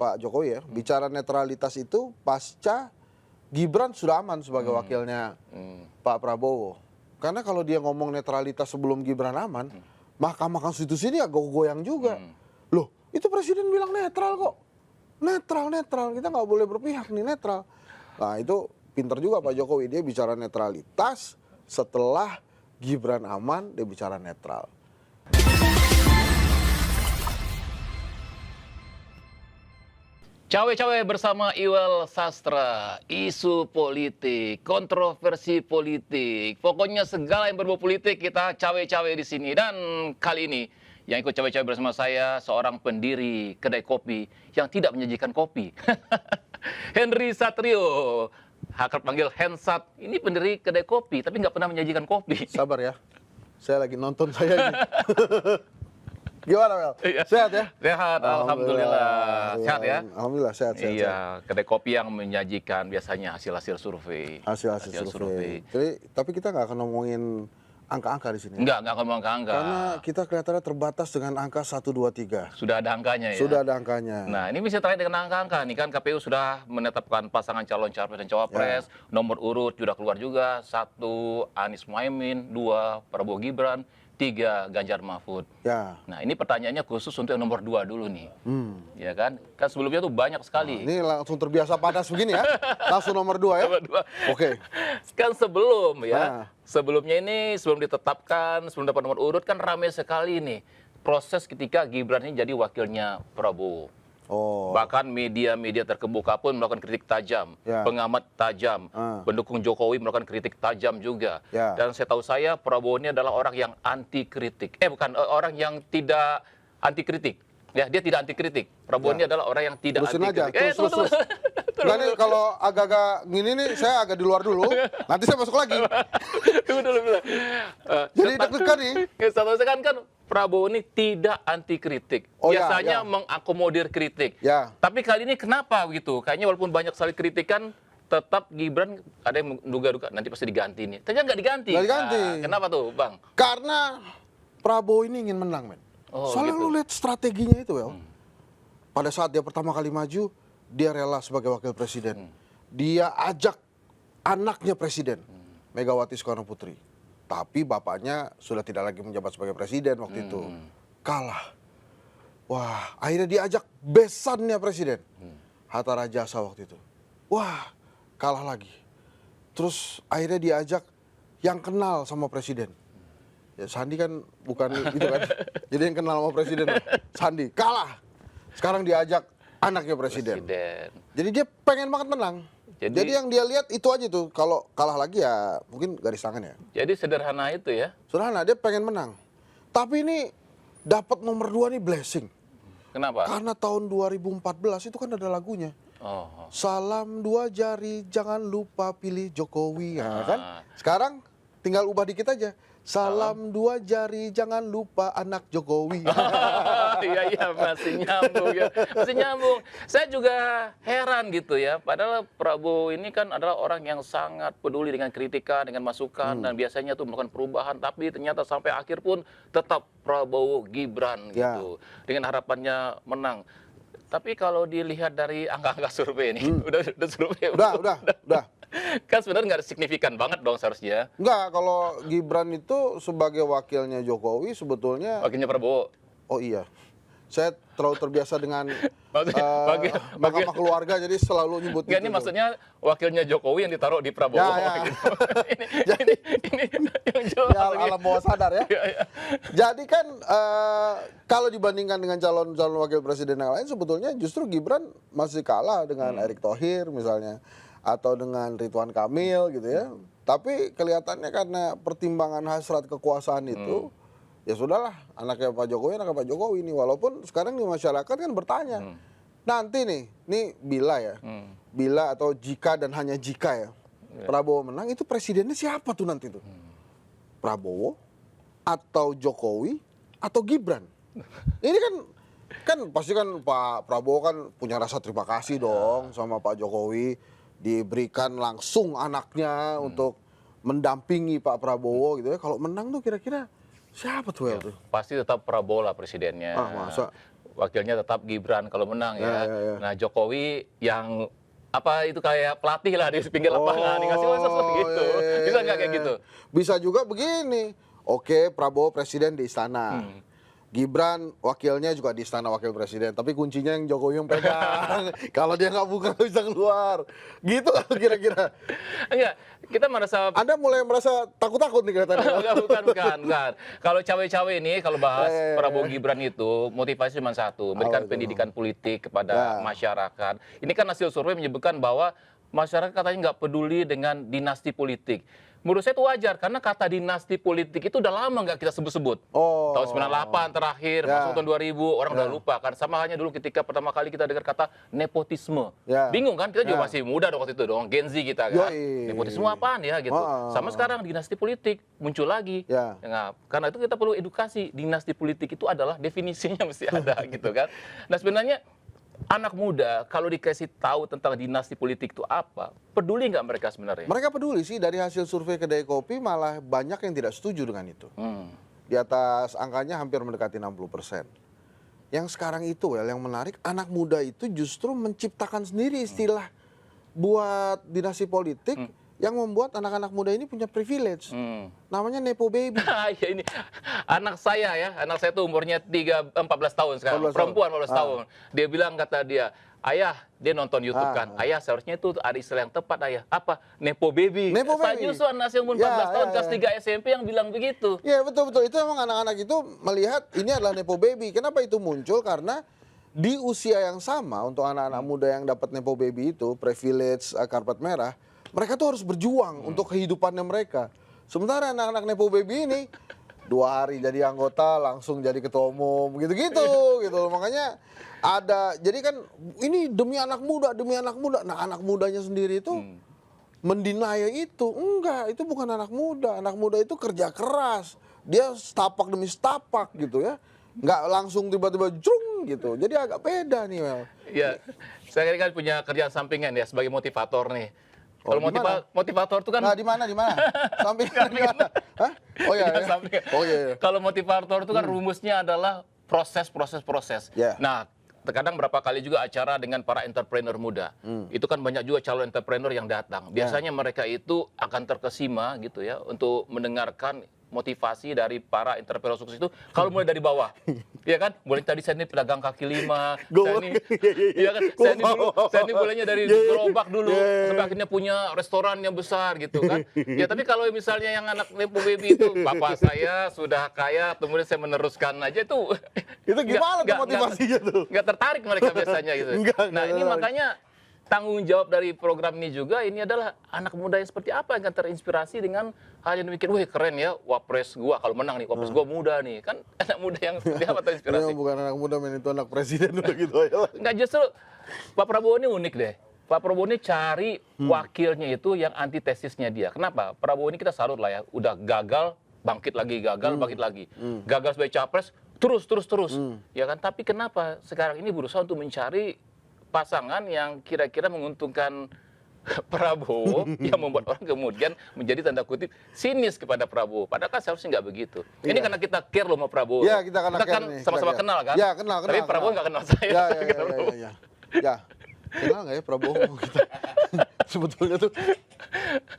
Pak Jokowi ya, bicara netralitas itu pasca Gibran sudah aman sebagai wakilnya Pak Prabowo. Karena kalau dia ngomong netralitas sebelum Gibran aman, Mahkamah Konstitusi ini agak goyang juga. Loh, itu presiden bilang netral kok. Netral. Kita nggak boleh berpihak nih, netral. Nah itu pinter juga Pak Jokowi, dia bicara netralitas setelah Gibran aman, dia bicara netral. Cawe-cawe bersama Iwel Sastra, isu politik, kontroversi politik, pokoknya segala yang berbau politik kita cawe-cawe di sini. Dan kali ini yang ikut cawe-cawe bersama saya seorang pendiri kedai kopi yang tidak menyajikan kopi. Henry Satrio, akrab panggil Hensat. Ini pendiri kedai kopi tapi nggak pernah menyajikan kopi. Sabar ya, saya lagi nonton saya ini. Gimana Mel? Sehat ya? Sehat, alhamdulillah. Sehat ya? Alhamdulillah sehat. Iya, kedai kopi yang menyajikan biasanya hasil-hasil survei. Hasil survei. Jadi, tapi kita nggak akan ngomongin angka-angka di sini. Nggak akan ngomong angka. Karena kita kelihatannya terbatas dengan angka 1, 2, 3. Sudah ada angkanya ya? Sudah ada angkanya. Nah, ini bisa terkait dengan angka-angka. Nih kan KPU sudah menetapkan pasangan calon capres dan cawapres. Nomor urut sudah keluar juga. 1, Anies Mohaimin. 2, Prabowo Gibran. 3, Ganjar Mahfud. Ya. Nah, ini pertanyaannya khusus untuk yang nomor 2 dulu nih. Ya kan? Kan sebelumnya tuh banyak sekali. Ini langsung terbiasa padas begini ya. Langsung nomor 2 ya. Nomor 2. Oke. Kan sebelum ya. Nah. Sebelumnya ini, sebelum ditetapkan, sebelum dapat nomor urut kan ramai sekali nih proses ketika Gibran ini jadi wakilnya Prabowo. Oh. Bahkan media-media terkemuka pun melakukan kritik tajam, Ya. pengamat tajam, pendukung Jokowi melakukan kritik tajam juga. Ya. Dan setahu saya Prabowo ini adalah orang yang anti kritik. Orang yang tidak anti kritik. Ya, dia tidak anti kritik. Prabowo ini adalah orang yang tidak Terusin anti aja. kritik. Terus. Nah, ini kalau agak-agak gini nih, saya agak di luar dulu. Nanti saya masuk lagi. Tunggu dulu. Jadi deg-degan nih. Setahu saya kan Prabowo ini tidak anti kritik. Oh, ya, Biasanya ya. mengakomodir kritik. Ya. Tapi kali ini kenapa gitu? Kayaknya walaupun banyak sekali kritikan, tetap Gibran ada yang menduga-duga nanti pasti diganti nih. Ternyata nggak diganti. Nggak diganti. Nah, kenapa tuh, Bang? Karena Prabowo ini ingin menang, men. Oh, Soalnya gitu. lu lihat strateginya itu, Wel. Pada saat dia pertama kali maju, dia rela sebagai wakil presiden. Dia ajak anaknya presiden, Megawati Soekarno Putri. Tapi bapaknya sudah tidak lagi menjabat sebagai presiden waktu itu. Kalah. Wah, akhirnya diajak besannya presiden. Hatta Rajasa waktu itu. Wah, kalah lagi. Terus akhirnya diajak yang kenal sama presiden. Ya, Sandi kan bukan itu kan. Jadi yang kenal sama presiden. Sandi, kalah. Sekarang diajak anaknya presiden. Jadi dia pengen banget menang. Jadi yang dia lihat itu aja tuh. Kalau kalah lagi ya mungkin garis tangan ya. Jadi sederhana itu ya. Sederhana, dia pengen menang. Tapi ini dapat nomor 2 nih blessing. Kenapa? Karena tahun 2014 itu kan ada lagunya. Oh. Salam 2 jari, jangan lupa pilih Jokowi. Ya, kan? Sekarang tinggal ubah dikit aja. Salam 2 jari, jangan lupa anak Jokowi. Iya, masih nyambung ya. Masih nyambung. Saya juga heran gitu ya. Padahal Prabowo ini kan adalah orang yang sangat peduli dengan kritikan, dengan masukan. Dan biasanya tuh melakukan perubahan. Tapi ternyata sampai akhir pun tetap Prabowo Gibran gitu. Dengan harapannya menang. Tapi kalau dilihat dari angka-angka survei ini, udah survei. Udah. Kan sebenarnya nggak signifikan banget dong seharusnya. Enggak, kalau Gibran itu sebagai wakilnya Jokowi sebetulnya... Wakilnya Prabowo. Oh iya, saya terlalu terbiasa dengan Maksudnya, mahkamah keluarga, jadi selalu nyebut Nggak, itu. ini maksudnya wakilnya Jokowi yang ditaruh di Prabowo. Ya. Gitu. ini yang jelas. Ya, alam bawah sadar ya. Ya. Jadi kan kalau dibandingkan dengan calon-calon wakil presiden yang lain, sebetulnya justru Gibran masih kalah dengan Erick Thohir misalnya. Atau dengan Ridwan Kamil gitu ya. Tapi kelihatannya karena pertimbangan hasrat kekuasaan itu, ya sudahlah, anaknya Pak Jokowi ini. Walaupun sekarang di masyarakat kan bertanya, nanti nih bila ya, bila atau jika dan hanya jika ya, Prabowo menang, itu presidennya siapa tuh nanti tuh? Prabowo atau Jokowi atau Gibran? Ini kan pasti kan Pak Prabowo kan punya rasa terima kasih dong sama Pak Jokowi. Diberikan langsung anaknya untuk mendampingi Pak Prabowo gitu ya. Kalau menang tuh kira-kira siapa tuh? Pasti tetap Prabowo lah presidennya. Masa? wakilnya tetap Gibran kalau menang ya. Ya. Nah, Jokowi yang apa itu kayak pelatih lah di pinggir lapangan, ngasih sosok gitu. Bisa nggak kayak gitu? Bisa juga begini. Oke, Prabowo presiden di istana. Gibran wakilnya juga di istana wakil presiden, tapi kuncinya yang Jokowi yang pegang. Kalau dia nggak buka nggak bisa keluar. Gitu lah kira-kira. Enggak, kita merasa Anda mulai merasa takut-takut nih kelihatannya. Enggak, bukan. Kalau cawe-cawe ini, kalau bahas Prabowo Gibran itu, motivasi cuma satu, memberikan pendidikan politik kepada masyarakat. Ini kan hasil survei menyebutkan bahwa masyarakat katanya nggak peduli dengan dinasti politik. Menurut saya itu wajar, karena kata dinasti politik itu udah lama nggak kita sebut-sebut. Tahun 98 terakhir, masuk tahun 2000, orang udah lupa kan. Sama halnya dulu ketika pertama kali kita dengar kata nepotisme. Bingung kan, kita juga masih muda dong waktu itu dong, Gen Z kita kan. Nepotisme apaan ya gitu. Sama sekarang dinasti politik muncul lagi. Nah, karena itu kita perlu edukasi, dinasti politik itu adalah definisinya mesti ada gitu kan. Nah sebenarnya anak muda kalau dikasih tahu tentang dinasti politik itu apa, peduli nggak mereka sebenarnya? Mereka peduli sih, dari hasil survei Kedai Kopi malah banyak yang tidak setuju dengan itu. Di atas angkanya hampir mendekati 60%. Yang sekarang itu yang menarik, anak muda itu justru menciptakan sendiri istilah buat dinasti politik yang membuat anak-anak muda ini punya privilege. Namanya Nepo Baby. Ya ini anak saya tuh umurnya 14 tahun sekarang, 14 tahun. perempuan 14 tahun. Dia bilang, kata dia, ayah, dia nonton YouTube kan, ayah seharusnya itu ada istilah yang tepat ayah. Apa? Nepo Baby. Nepo Saya Baby. justru anak saya umur 14 tahun, kelas 3 SMP yang bilang begitu. Iya betul-betul, itu emang anak-anak itu melihat ini adalah Nepo Baby. Kenapa itu muncul? Karena di usia yang sama untuk anak-anak muda yang dapat Nepo Baby itu, privilege karpet merah, mereka tuh harus berjuang untuk kehidupannya mereka. Sementara anak-anak Nepo Baby ini 2 hari jadi anggota langsung jadi ketua umum gitu-gitu gitu. Makanya ada, jadi kan ini demi anak muda. Nah anak mudanya sendiri itu mendinaya itu. Enggak, itu bukan anak muda. Anak muda itu kerja keras. Dia setapak demi setapak gitu ya. Nggak langsung tiba-tiba jung gitu. Jadi agak beda nih Wel. Ya, saya kan punya kerjaan sampingan ya sebagai motivator nih. Kalau motivator itu kan Nah, di mana? Sampingan di mana? Hah? Oh iya. Iya. Kalau motivator itu kan rumusnya adalah proses. Nah, terkadang berapa kali juga acara dengan para entrepreneur muda. Itu kan banyak juga calon entrepreneur yang datang. Biasanya mereka itu akan terkesima gitu ya untuk mendengarkan motivasi dari para entrepreneur sukses itu kalau mulai dari bawah. Iya kan? Mulai tadi saya ini pedagang kaki lima, saya ini mulainya dari gerobak dulu sampai akhirnya punya restoran yang besar gitu kan. Ya tapi kalau misalnya yang anak Nepo Baby itu bapak saya sudah kaya, kemudian saya meneruskan aja itu gimana tuh motivasinya tuh? Nggak tertarik mereka biasanya gitu. Nah, ini makanya tanggung jawab dari program ini juga, ini adalah anak muda yang seperti apa yang akan terinspirasi dengan hal yang demikian. Wih keren ya, wapres gua kalau menang nih, wapres gua muda nih. Kan anak muda yang seperti apa terinspirasi? Itu bukan anak muda, men, itu anak presiden udah gitu aja lah. Nggak, justru Pak Prabowo ini unik deh. Pak Prabowo ini cari wakilnya itu yang antitesisnya dia. Kenapa? Prabowo ini kita salut lah ya, udah gagal, bangkit lagi, bangkit lagi. Gagal sebagai capres, terus. Ya kan? Tapi kenapa sekarang ini berusaha untuk mencari pasangan yang kira-kira menguntungkan Prabowo yang membuat orang kemudian menjadi tanda kutip sinis kepada Prabowo. Padahal kan seharusnya nggak begitu. Ini karena kita care loh sama Prabowo. Iya, kita kan sama-sama kenal kan? Ya, kenal. Tapi Prabowo nggak kenal saya. Ya. Kenal nggak ya Prabowo kita? Sebetulnya tuh.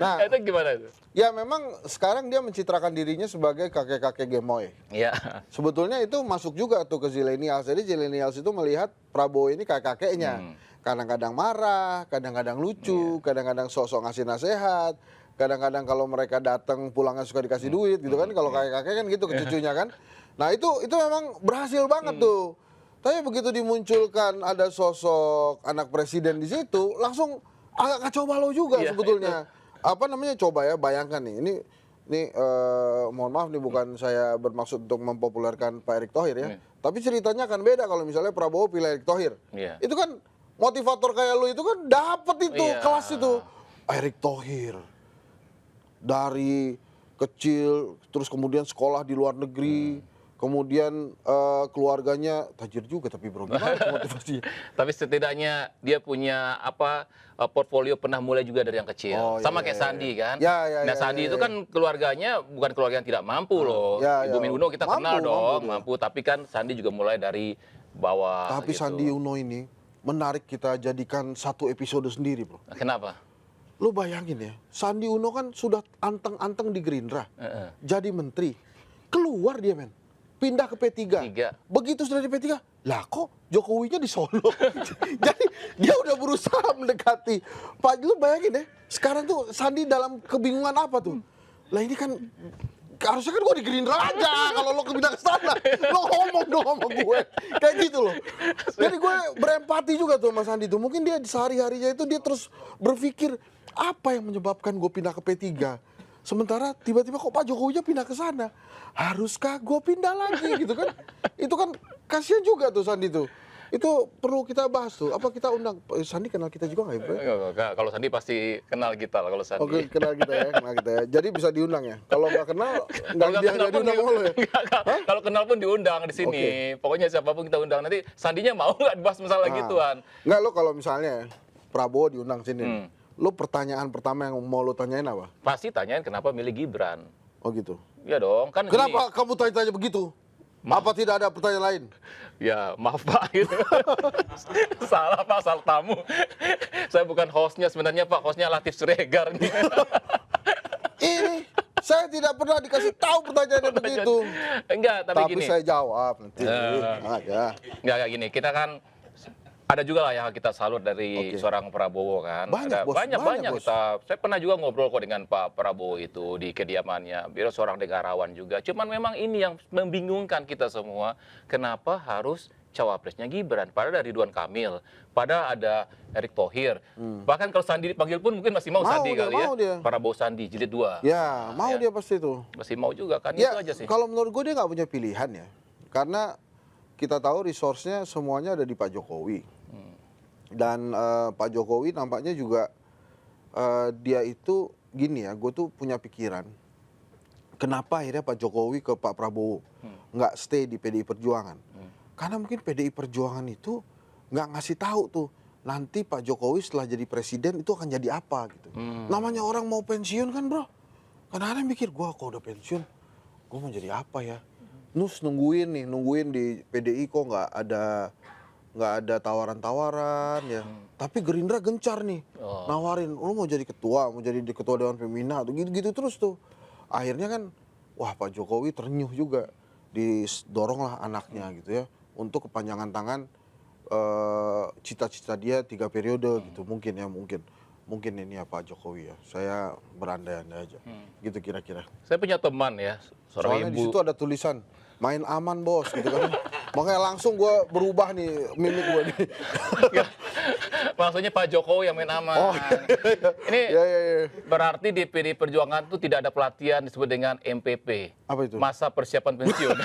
Nah, itu gimana itu? Ya memang sekarang dia mencitrakan dirinya sebagai kakek-kakek gemoy. Iya. Sebetulnya itu masuk juga tuh ke zilenials. Jadi zilenials itu melihat Prabowo ini kakek-kakeknya. Kadang-kadang marah, kadang-kadang lucu, kadang-kadang sok-sok ngasih nasihat. Kadang-kadang kalau mereka datang pulangnya suka dikasih duit gitu kan. Kalau kakek-kakek kan gitu ke cucunya kan. Nah itu memang berhasil banget tuh. Tapi begitu dimunculkan ada sosok anak presiden di situ, langsung agak kacau balau juga sebetulnya. Apa namanya, coba ya bayangkan nih, ini mohon maaf nih, bukan saya bermaksud untuk mempopulerkan Pak Erick Thohir ya. Tapi ceritanya akan beda kalau misalnya Prabowo pilih Erick Thohir. Itu kan motivator kayak lu itu kan dapet itu kelas itu. Erick Thohir dari kecil terus kemudian sekolah di luar negeri. Kemudian keluarganya tajir juga, tapi bro gimana motivasinya? Tapi setidaknya dia punya portfolio pernah mulai juga dari yang kecil. Sama kayak Sandi kan. Nah Sandi itu kan keluarganya bukan keluarga yang tidak mampu loh. Ibu Minuno kita kenal dong, mampu. Tapi kan Sandi juga mulai dari bawah. Tapi gitu. Sandi Uno ini menarik kita jadikan satu episode sendiri, bro. Kenapa? Lo bayangin ya, Sandi Uno kan sudah anteng-anteng di Gerindra, jadi menteri, keluar dia men, pindah ke P3. Begitu sudah di P3, lah kok Jokowinya di Solo. Jadi dia udah berusaha mendekati. Pak, lu bayangin ya, sekarang tuh Sandi dalam kebingungan apa tuh? Lah ini kan harusnya kan gue di Gerindra aja kalau lo pindah ke sana. Lo ngomong dong sama gue. Kayak gitu loh. Jadi gue berempati juga tuh Mas Sandi tuh. Mungkin dia sehari-harinya itu dia terus berpikir apa yang menyebabkan gue pindah ke P3. Sementara tiba-tiba kok Pak Jokowinya pindah ke sana. Haruskah gue pindah lagi gitu kan? Itu kan kasihan juga tuh Sandi tuh. Itu perlu kita bahas tuh. Apa kita undang Sandi kenal kita juga nggak ya? Bro? Enggak, kalau Sandi pasti kenal kita lah kalau Sandi. Oke, kenal kita ya, kenal kita ya. Jadi bisa diundang ya. Kalau nggak kenal, nggak diundang sama lo ya. Kalau kenal pun diundang di sini. Pokoknya siapapun kita undang. Nanti Sandinya mau nggak dibahas masalah gituan? Nggak, lo kalau misalnya Prabowo diundang sini, lo pertanyaan pertama yang mau lo tanyain apa? Pasti tanyain kenapa milih Gibran. Oh gitu. Iya dong, kan Kenapa kamu tanya-tanya begitu? Apa tidak ada pertanyaan lain? Ya, maaf Pak gitu. Salah Pak, salah tamu. Saya bukan hostnya sebenarnya Pak, hostnya Latif Siregar nih. Ini saya tidak pernah dikasih tahu pertanyaannya begitu. Enggak, tapi gini. Tapi saya jawab nanti. Ya. Enggak kayak gini, kita kan ada juga lah yang kita salut dari seorang Prabowo kan. Banyak, bos. Banyak kita. Saya pernah juga ngobrol kok dengan Pak Prabowo itu di kediamannya. Beliau seorang negarawan juga. Cuman memang ini yang membingungkan kita semua. Kenapa harus cawapresnya Gibran? Padahal ada Ridwan Kamil. Padahal ada Erick Thohir. Bahkan kalau Sandi dipanggil pun mungkin masih mau Sandi kali ya. Dia. Prabowo Sandi jilid 2. Ya, mau dia pasti itu. Masih mau juga kan, ya, itu aja sih. Kalau menurut gue dia nggak punya pilihan ya. Karena kita tahu resource-nya semuanya ada di Pak Jokowi. Dan Pak Jokowi nampaknya juga dia itu gini ya, gue tuh punya pikiran. Kenapa akhirnya Pak Jokowi ke Pak Prabowo nggak stay di PDI Perjuangan? Karena mungkin PDI Perjuangan itu nggak ngasih tahu tuh nanti Pak Jokowi setelah jadi presiden itu akan jadi apa gitu. Namanya orang mau pensiun kan bro. Kadang-kadang mikir gue kok udah pensiun, gue mau jadi apa ya? Nungguin di PDI kok nggak ada tawaran-tawaran ya. Tapi Gerindra gencar nih nawarin, lu mau jadi ketua Dewan Pembina tuh gitu-gitu terus tuh. Akhirnya kan wah Pak Jokowi ternyuh juga, didoronglah anaknya gitu ya untuk kepanjangan tangan cita-cita dia 3 periode gitu mungkin ini ya Pak Jokowi ya. Saya berandai-andai aja. Gitu kira-kira. Saya punya teman ya, seorang soalnya ibu. di situ ada tulisan main aman bos gitu kan. Makanya langsung gue berubah nih mimik gue nih. Maksudnya Pak Jokowi yang main aman. Oh, Ini ya. berarti di PDI Perjuangan itu tidak ada pelatihan disebut dengan MPP. Apa itu? Masa persiapan pensiun.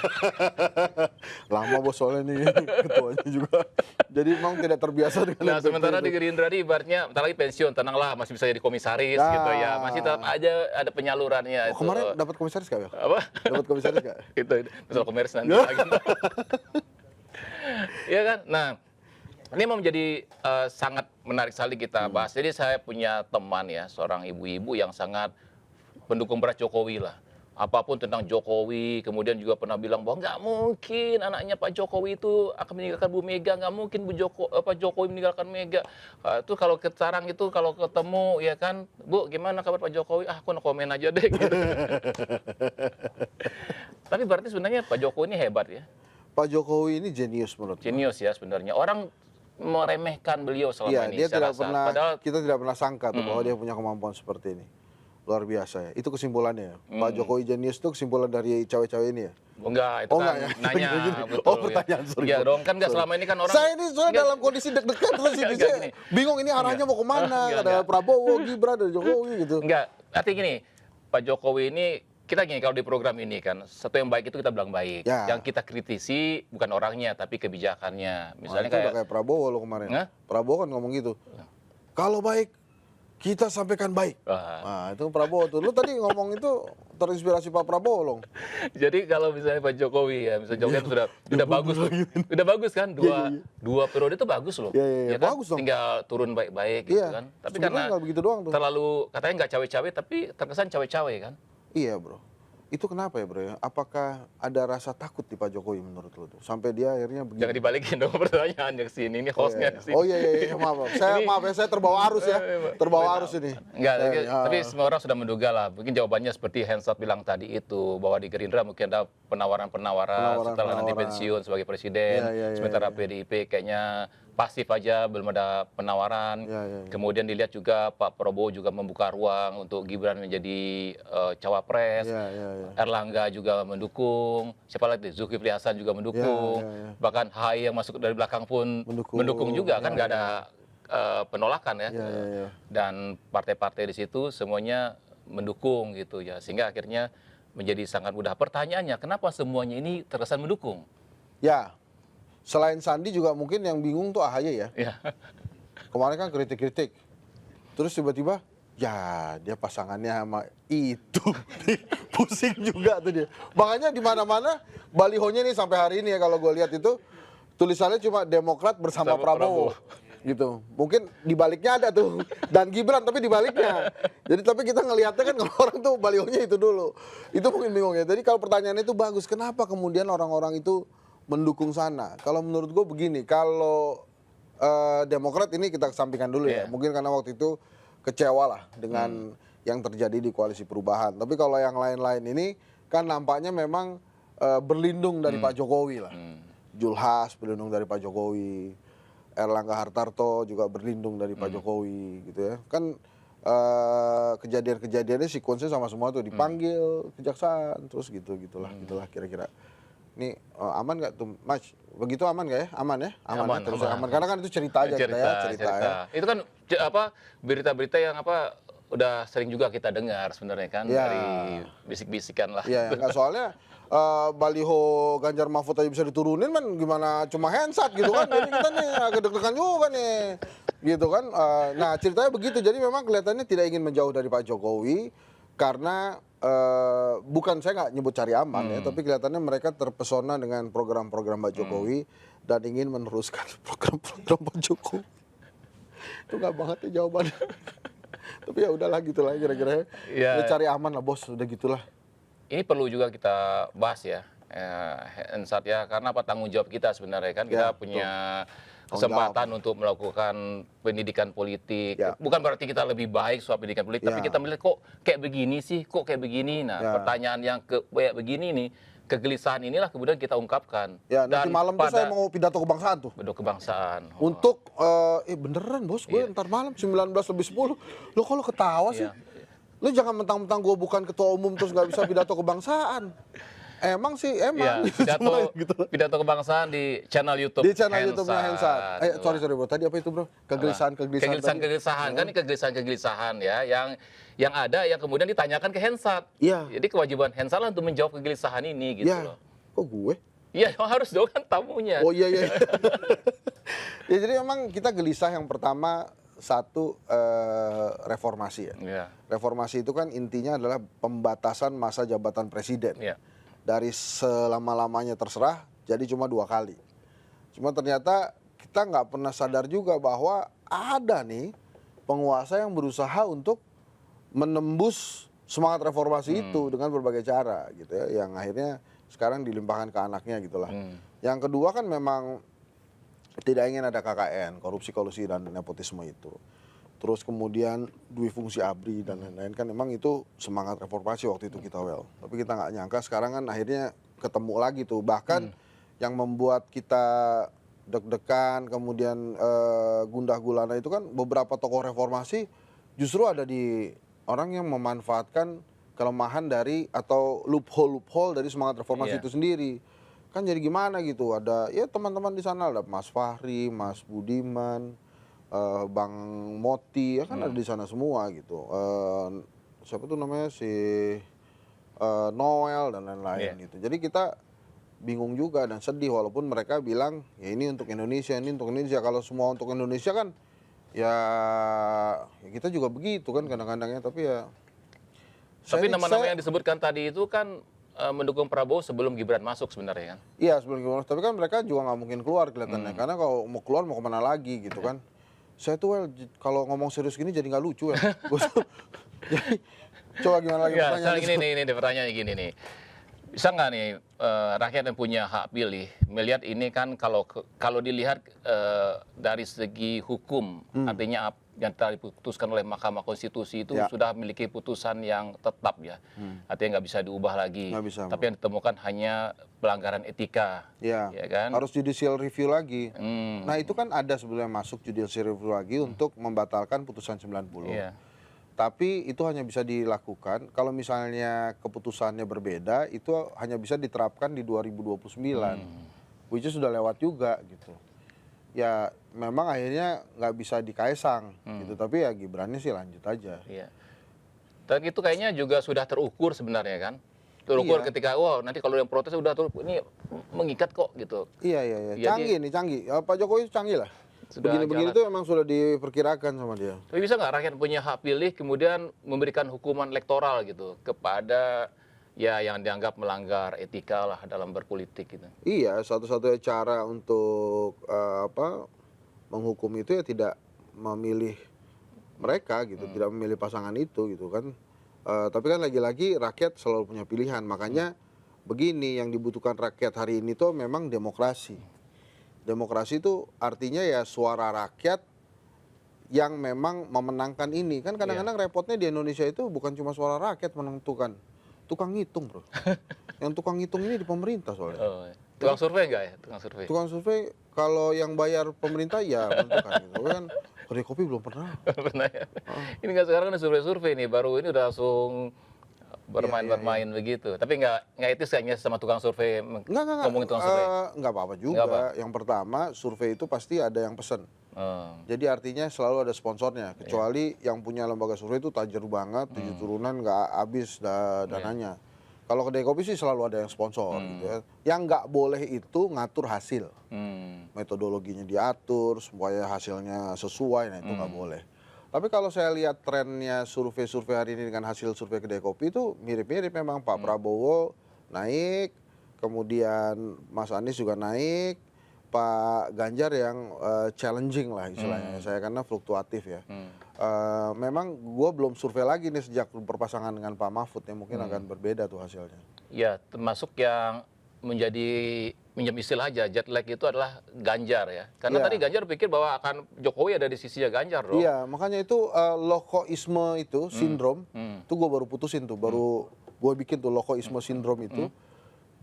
Lama bos soalnya nih ketuanya juga. Jadi memang tidak terbiasa dengan Nah, MPP sementara itu. di Gerindra di ibaratnya bentar lagi pensiun, tenanglah masih bisa jadi komisaris gitu ya. Masih tetap aja ada penyalurannya itu. Kemarin dapat komisaris gak ya? Apa? Dapat komisaris gak? itu soal komersi nanti lagi. Iya kan? Nah, ini mau menjadi sangat menarik sekali kita bahas. Jadi saya punya teman ya, seorang ibu-ibu yang sangat pendukung berat Jokowi lah. Apapun tentang Jokowi, kemudian juga pernah bilang bahwa nggak mungkin anaknya Pak Jokowi itu akan meninggalkan Bu Mega, nggak mungkin Pak Jokowi meninggalkan Mega. Itu kalau sekarang itu kalau ketemu ya kan, Bu gimana kabar Pak Jokowi? Ah aku no komen aja deh. Gitu. Tapi berarti sebenarnya Pak Jokowi ini hebat ya. Pak Jokowi ini jenius menurut gue. Jenius ya sebenarnya. Orang meremehkan beliau selama ini. Dia tidak rasa. pernah, Padahal kita tidak pernah sangka tuh bahwa dia punya kemampuan seperti ini. Luar biasa ya. Itu kesimpulannya. Pak Jokowi jenius itu kesimpulan dari cawe-cawe ini ya? enggak, itu Oh, kan enggak ya? nanya. Gini. Betul, pertanyaan, ya. sorry. Iya dong, kan nggak Sorry. selama ini kan orang... Saya ini soalnya Enggak. dalam kondisi deg-degan terus ini. Enggak, Saya gini. bingung ini arahnya mau kemana. Enggak, Ada enggak. Prabowo, Gibran, ada Jokowi gitu. Enggak, artinya gini, Pak Jokowi ini, kita gini, kalau di program ini kan, satu yang baik itu kita bilang baik. Ya. Yang kita kritisi bukan orangnya, tapi kebijakannya. Misalnya Itu udah kayak Prabowo lo kemarin. Hah? Prabowo kan ngomong gitu. Kalau baik, kita sampaikan baik. Wah. Nah, itu Prabowo tuh. Lu tadi ngomong itu terinspirasi Pak Prabowo loh. Jadi kalau misalnya Pak Jokowi ya, misalnya Jokowi itu sudah bagus tuh. Udah bagus kan, dua periode itu bagus loh. Iya, Ya kan? bagus dong. Tinggal turun baik-baik gitu Iya. kan. Tapi Sebenarnya karena nggak begitu doang tuh. terlalu, katanya nggak cawe-cawe, tapi terkesan cawe-cawe kan. Iya bro. Itu kenapa ya bro ya? Apakah ada rasa takut di Pak Jokowi menurut lo tuh? Sampai dia akhirnya begini. Jangan dibalikin dong pertanyaannya ke sini. Ini hostnya di sini. Oh iya, maaf. Maaf ya, saya terbawa arus ya. Terbawa arus ini. Enggak, tapi semua orang sudah menduga lah. Mungkin jawabannya seperti Hensat bilang tadi itu, bahwa di Gerindra mungkin ada penawaran setelah nanti pensiun sebagai presiden. Sementara PDIP kayaknya pasif aja, belum ada penawaran. Kemudian dilihat juga Pak Prabowo juga membuka ruang untuk Gibran menjadi cawapres. Erlangga juga mendukung. Siapa lagi? Zulkifli Hasan juga mendukung. Bahkan HI yang masuk dari belakang pun mendukung juga, kan nggak ada penolakan ya. Dan partai-partai di situ semuanya mendukung gitu ya. Sehingga akhirnya menjadi sangat mudah. Pertanyaannya, kenapa semuanya ini terkesan mendukung? Ya. Selain Sandi juga mungkin yang bingung tuh AHY ya. Kemarin kan kritik-kritik. Terus tiba-tiba, ya dia pasangannya sama itu. Pusing juga tuh dia. Makanya di mana-mana balihonya nih sampai hari ini ya kalau gue lihat itu tulisannya cuma Demokrat bersama Prabowo. Gitu. Mungkin dibaliknya ada tuh. Dan Gibran tapi dibaliknya. Jadi tapi kita ngelihatnya kan kalau orang tuh balihonya itu dulu. Itu mungkin bingung ya. Jadi kalau pertanyaannya itu bagus. Kenapa kemudian orang-orang itu mendukung sana? Kalau menurut gue begini, kalau Demokrat ini kita kesampingkan dulu ya. Mungkin karena waktu itu kecewa lah dengan yang terjadi di koalisi perubahan. Tapi kalau yang lain-lain ini kan nampaknya memang berlindung dari Pak Jokowi lah. Julhas berlindung dari Pak Jokowi. Erlangga Hartarto juga berlindung dari Pak Jokowi gitu ya. Kan kejadian-kejadiannya sekuensnya sama semua tuh, dipanggil kejaksaan terus gitulah kira-kira. Ini aman nggak tuh, Mas? Begitu aman nggak ya? Aman ya? Aman. Karena kan itu cerita aja cerita ya. Itu kan berita-berita yang udah sering juga kita dengar sebenarnya kan, dari bisik-bisikan lah. Iya, nggak, soalnya baliho Ganjar Mahfud aja bisa diturunin kan, gimana cuma Hensat gitu kan. Jadi kita nih agak deg-degan juga nih. Gitu kan. Nah ceritanya begitu. Jadi memang kelihatannya tidak ingin menjauh dari Pak Jokowi karena bukan, saya nggak nyebut cari aman ya, tapi kelihatannya mereka terpesona dengan program-program Pak Jokowi dan ingin meneruskan program-program Pak Jokowi. Itu nggak banget ya jawabannya. Tapi ya udahlah gitulah kira-kira. Ya cari aman lah bos, udah gitulah. Ini perlu juga kita bahas ya, Hensat ya, karena tanggung jawab kita sebenarnya kan, kita punya kesempatan untuk melakukan pendidikan politik. Bukan berarti kita lebih baik soal pendidikan politik, tapi kita melihat kok kayak begini sih, kok kayak begini. Nah, pertanyaan yang kayak begini nih, kegelisahan inilah kemudian kita ungkapkan. Ya, nanti malam tuh saya mau pidato kebangsaan tuh. Pidato kebangsaan. Untuk, beneran bos, gue ntar malam 19:10. Lo kalau ketawa sih, lo jangan mentang-mentang gue bukan ketua umum terus gak bisa pidato kebangsaan. Emang sih, emang. Pidato kebangsaan di channel YouTube. Di channel YouTube-nya Hensat. Sorry bro, tadi apa itu bro? Kegelisahan. Kan ini kegelisahan ya, yang ada yang kemudian ditanyakan ke Hensat. Jadi kewajiban Hensat lah untuk menjawab kegelisahan ini gitu loh. Kok gue? Iya, harus dong, kan tamunya. Oh iya. Ya jadi memang kita gelisah, yang pertama satu reformasi ya. Reformasi itu kan intinya adalah pembatasan masa jabatan presiden. Dari selama-lamanya terserah jadi cuma 2 kali. Cuma ternyata kita nggak pernah sadar juga bahwa ada nih penguasa yang berusaha untuk menembus semangat reformasi itu dengan berbagai cara gitu ya, yang akhirnya sekarang dilimpahkan ke anaknya gitulah. Yang kedua kan memang tidak ingin ada KKN, korupsi kolusi dan nepotisme itu. Terus kemudian dui fungsi ABRI dan lain-lain, kan memang itu semangat reformasi waktu itu kita tapi kita nggak nyangka sekarang kan akhirnya ketemu lagi tuh. Bahkan yang membuat kita deg-degan kemudian gundah gulana itu kan beberapa tokoh reformasi justru ada di orang yang memanfaatkan kelemahan dari atau loophole dari semangat reformasi itu sendiri. Kan jadi gimana gitu, ada ya teman-teman di sana, ada Mas Fahri, Mas Budiman, Bang Moti, ya kan ada di sana semua gitu. Siapa tuh namanya, si Noel dan lain-lain gitu. Jadi kita bingung juga dan sedih, walaupun mereka bilang ya ini untuk Indonesia, ini untuk Indonesia. Kalau semua untuk Indonesia kan ya kita juga begitu kan kadang-kadangnya, tapi ya. Tapi nama-nama yang disebutkan tadi itu kan mendukung Prabowo sebelum Gibran masuk sebenarnya kan? Iya, sebelum Gibran, tapi kan mereka juga nggak mungkin keluar kelihatannya, karena kalau mau keluar mau kemana lagi gitu kan. Saya tuh kalau ngomong serius gini jadi nggak lucu ya. Jadi Coba gimana lagi Ya, pertanyaannya? soal ini pertanyaannya gini nih. Bisa nggak nih rakyat yang punya hak pilih melihat ini kan kalau dilihat dari segi hukum, artinya yang telah diputuskan oleh Mahkamah Konstitusi itu Ya. sudah memiliki putusan yang tetap ya, artinya nggak bisa diubah lagi. Nggak bisa, Tapi yang ditemukan hanya pelanggaran etika, Ya, ya kan? harus judicial review lagi. Hmm, Nah itu kan ada sebelumnya masuk judicial review lagi untuk membatalkan putusan 90. iya. Tapi itu hanya bisa dilakukan kalau misalnya keputusannya berbeda, itu hanya bisa diterapkan di 2029. Which is sudah lewat juga gitu. Ya memang akhirnya nggak bisa di Kaesang gitu, tapi ya Gibrannya sih lanjut aja. Iya. Dan itu kayaknya juga sudah terukur sebenarnya kan? Terukur Iya. ketika, wah nanti kalau yang protes udah terukur, ini mengikat kok gitu. Iya. Jadi- Canggih nih, canggih. Pak Jokowi itu canggih lah. Sudah Begini-begini jalan. tuh emang sudah diperkirakan sama dia. Tapi bisa nggak rakyat punya hak pilih kemudian memberikan hukuman elektoral gitu kepada ya yang dianggap melanggar etika lah dalam berpolitik gitu? Iya, satu-satunya cara untuk menghukum itu ya tidak memilih mereka gitu, tidak memilih pasangan itu gitu kan. Tapi kan lagi-lagi rakyat selalu punya pilihan, makanya begini yang dibutuhkan rakyat hari ini tuh memang demokrasi. Demokrasi itu artinya ya suara rakyat yang memang memenangkan ini. Kan kadang-kadang repotnya di Indonesia itu bukan cuma suara rakyat menentukan, tukang ngitung bro. Yang tukang ngitung ini di pemerintah soalnya. Oh, tukang survei nggak ya? Tukang survei. Tukang survei kalau yang bayar pemerintah ya menentukan gitu. Tapi kan kedai kopi belum pernah. Pernah ya? Ini nggak sekarang udah survei-survei nih, baru ini udah langsung bermain-bermain begitu. Tapi nggak etis kayaknya sama tukang survei Enggak. ngomongin tukang survei. Enggak apa-apa juga. Nggak apa? Yang pertama, survei itu pasti ada yang pesen. Oh, Jadi artinya selalu ada sponsornya. Kecuali yang punya lembaga survei itu tajir banget, 7 turunan nggak habis dananya. Kalau kedai kopi sih selalu ada yang sponsor gitu ya. Yang nggak boleh itu ngatur hasil. Metodologinya diatur supaya hasilnya sesuai, nah itu nggak boleh. Tapi kalau saya lihat trennya survei-survei hari ini dengan hasil survei kedai kopi itu mirip-mirip memang. Pak Prabowo naik, kemudian Mas Anies juga naik, Pak Ganjar yang challenging lah istilahnya. Saya karena fluktuatif ya. Memang gue belum survei lagi nih sejak berpasangan dengan Pak Mahfud ya, mungkin akan berbeda tuh hasilnya. ya termasuk yang minjam istilah aja, jet lag itu adalah Ganjar ya. Karena Iya. tadi Ganjar pikir bahwa akan Jokowi ada di sisinya Ganjar dong. Iya, makanya itu lokoisme itu sindrom, itu gue baru putusin tuh, baru gue bikin tuh lokoisme sindrom itu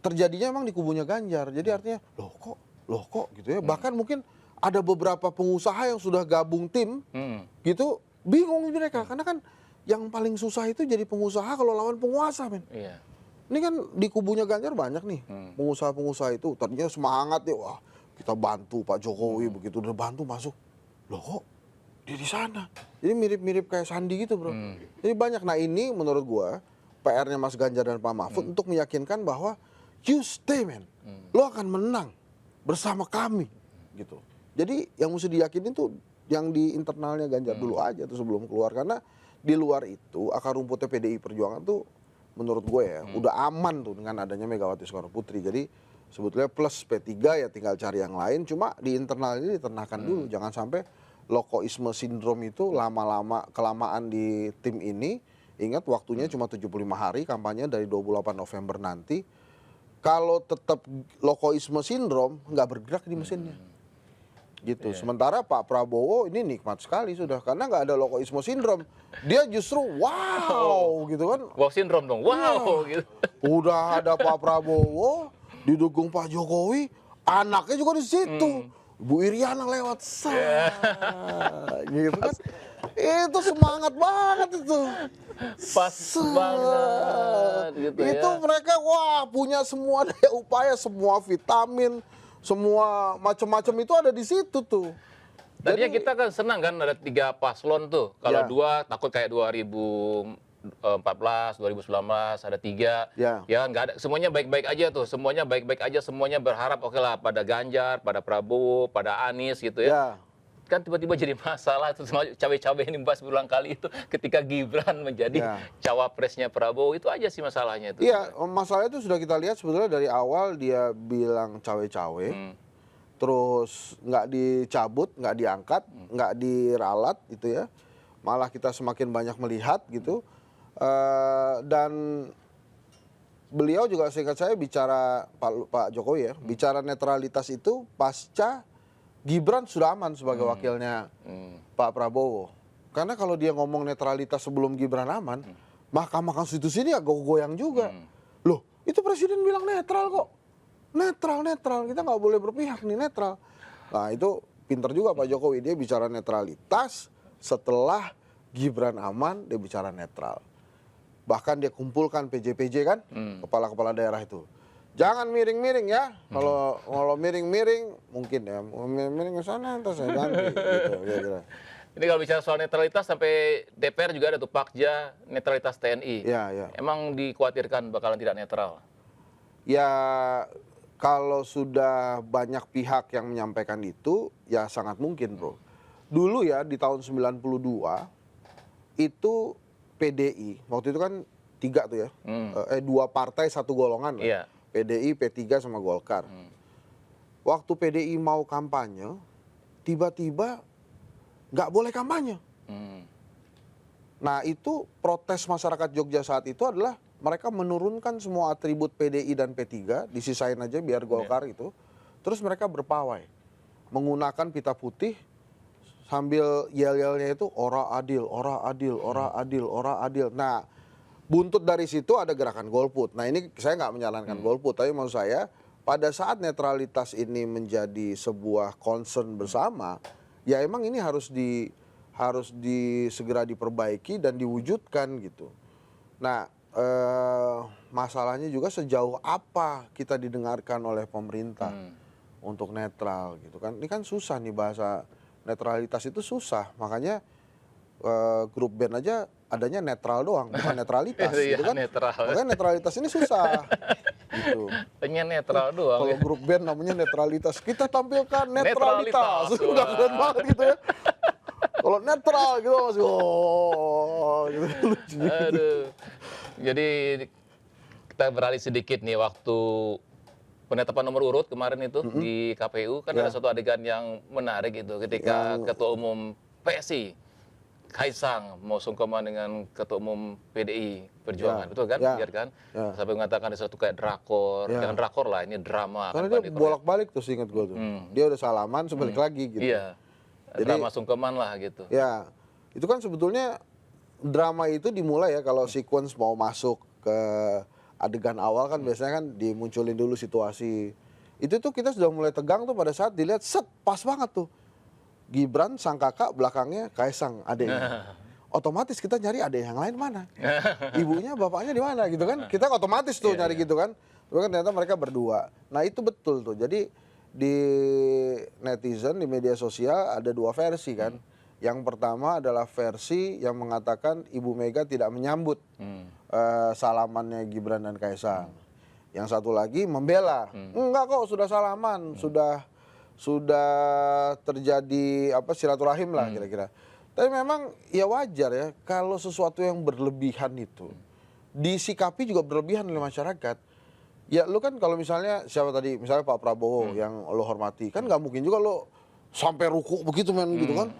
terjadinya emang di kubunya Ganjar. Jadi artinya loh kok gitu ya. Bahkan mungkin ada beberapa pengusaha yang sudah gabung tim gitu, bingung mereka karena kan yang paling susah itu jadi pengusaha kalau lawan penguasa, men. Iya. Ini kan di kubunya Ganjar banyak nih pengusaha-pengusaha itu tadinya semangat ya, wah kita bantu Pak Jokowi begitu udah bantu masuk, loh kok dia di sana. Jadi mirip-mirip kayak Sandi gitu bro. Jadi banyak. Nah ini menurut gua PR-nya Mas Ganjar dan Pak Mahfud untuk meyakinkan bahwa you stay man, lo akan menang bersama kami gitu. Jadi yang mesti diyakinin tuh yang di internalnya Ganjar dulu aja tuh sebelum keluar, karena di luar itu akar rumputnya PDI Perjuangan tuh menurut gue ya udah aman tuh dengan adanya Megawati Soekarno Putri. Jadi sebetulnya plus P3 ya tinggal cari yang lain, cuma di internal ini ditenangkan dulu, jangan sampai lokoisme sindrom itu lama-lama kelamaan di tim ini. Ingat waktunya cuma 75 hari kampanye dari 28 November nanti. Kalau tetap lokoisme sindrom nggak bergerak di mesinnya. Gitu. Sementara Pak Prabowo ini nikmat sekali sudah karena nggak ada lokoisme sindrom. Dia justru wow gitu kan. Wow syndrome dong. Wow gitu. Udah ada Pak Prabowo didukung Pak Jokowi, anaknya juga di situ. Bu Iriana lewat gitu kan. Itu semangat banget itu. Pas banget gitu ya. Itu mereka wah punya semua daya upaya, semua vitamin, semua macam-macam itu ada di situ tuh. Tadinya kita kan senang kan ada 3 paslon tuh. Kalau Ya. 2 takut kayak 2014, 2019 ada 3. Ya. Ya nggak ada, semuanya baik-baik aja tuh. Semuanya baik-baik aja, semuanya berharap oke lah pada Ganjar, pada Prabowo, pada Anies gitu ya. Ya. Kan tiba-tiba jadi masalah tuh sama cawe-cawe yang dibahas berulang kali itu ketika Gibran menjadi Ya. cawapresnya Prabowo, itu aja sih masalahnya itu. Iya, masalahnya itu sudah kita lihat sebetulnya dari awal dia bilang cawe-cawe, terus nggak dicabut, nggak diangkat, nggak diralat gitu ya. Malah kita semakin banyak melihat gitu. Dan beliau juga seingat saya bicara Pak Jokowi ya, bicara netralitas itu pasca Gibran sudah aman sebagai wakilnya Pak Prabowo. Karena kalau dia ngomong netralitas sebelum Gibran aman, Mahkamah Konstitusi ini agak goyang juga. Loh, itu presiden bilang netral kok. Netral, kita nggak boleh berpihak nih, netral. Nah itu pinter juga Pak Jokowi, dia bicara netralitas setelah Gibran aman, dia bicara netral. Bahkan dia kumpulkan PJ-PJ kan, kepala-kepala daerah itu. Jangan miring-miring ya, kalau miring-miring mungkin ya, miring ke sana entar saya ganti gitu, kira-kira. Ini kalau bicara soal netralitas sampai DPR juga ada tuh Pakja netralitas TNI. Ya. Emang dikhawatirkan bakalan tidak netral? Ya kalau sudah banyak pihak yang menyampaikan itu, ya sangat mungkin bro. Dulu ya di tahun 92, itu PDI, waktu itu kan 3 tuh ya, 2 partai 1 golongan lah. Iya. PDI, P3 sama Golkar. Waktu PDI mau kampanye, tiba-tiba nggak boleh kampanye. Nah itu protes masyarakat Jogja saat itu adalah mereka menurunkan semua atribut PDI dan P3, disisain aja biar Golkar itu. Terus mereka berpawai, menggunakan pita putih sambil yel-yelnya itu ora adil, ora adil, ora adil, ora adil. Nah buntut dari situ ada gerakan golput. Nah ini saya nggak menyarankan golput, tapi maksud saya pada saat netralitas ini menjadi sebuah concern bersama, ya emang ini harus segera diperbaiki dan diwujudkan gitu. Nah masalahnya juga sejauh apa kita didengarkan oleh pemerintah untuk netral gitu kan. Ini kan susah nih, bahasa netralitas itu susah, makanya grup band aja adanya netral doang, bukan netralitas gitu kan. Netral. Makanya netralitas ini susah gitu. Pengen netral doang. Kalau grup band namanya netralitas, kita tampilkan netralitas. Netralitas. Udah keren banget gitu ya. Kalau netral gitu masih gitu. Lucu. Aduh. Jadi kita beralih sedikit nih, waktu penetapan nomor urut kemarin itu di KPU kan ada satu adegan yang menarik itu ketika Ketua Umum PSI Kaisang mau sungkeman dengan Ketua Umum PDI Perjuangan, betul kan? Biar kan? Sampai mengatakan ada satu kayak drakor, jangan drakor lah, ini drama. Karena dia bolak-balik tuh, seingat gue tuh. Dia udah salaman, sebalik lagi gitu. Iya, drama sungkeman lah gitu. Ya, itu kan sebetulnya drama itu dimulai ya kalau sequence mau masuk ke adegan awal kan biasanya kan dimunculin dulu situasi. Itu tuh kita sudah mulai tegang tuh pada saat dilihat set, pas banget tuh. Gibran sang kakak, belakangnya Kaisang adeknya. Otomatis kita nyari adek yang lain mana? Ibunya, bapaknya di mana gitu kan? Kita otomatis tuh nyari gitu kan. Tapi kan ternyata mereka berdua. Nah itu betul tuh. Jadi di netizen, di media sosial ada 2 versi kan. Yang pertama adalah versi yang mengatakan Ibu Mega tidak menyambut salamannya Gibran dan Kaisang. Yang satu lagi membela. Enggak kok, sudah salaman, sudah terjadi silaturahim lah kira-kira. Tapi memang ya wajar ya kalau sesuatu yang berlebihan itu disikapi juga berlebihan oleh masyarakat. Ya lu kan kalau misalnya siapa tadi, misalnya Pak Prabowo yang lo hormati, kan nggak mungkin juga lo sampai ruku begitu men gitu kan.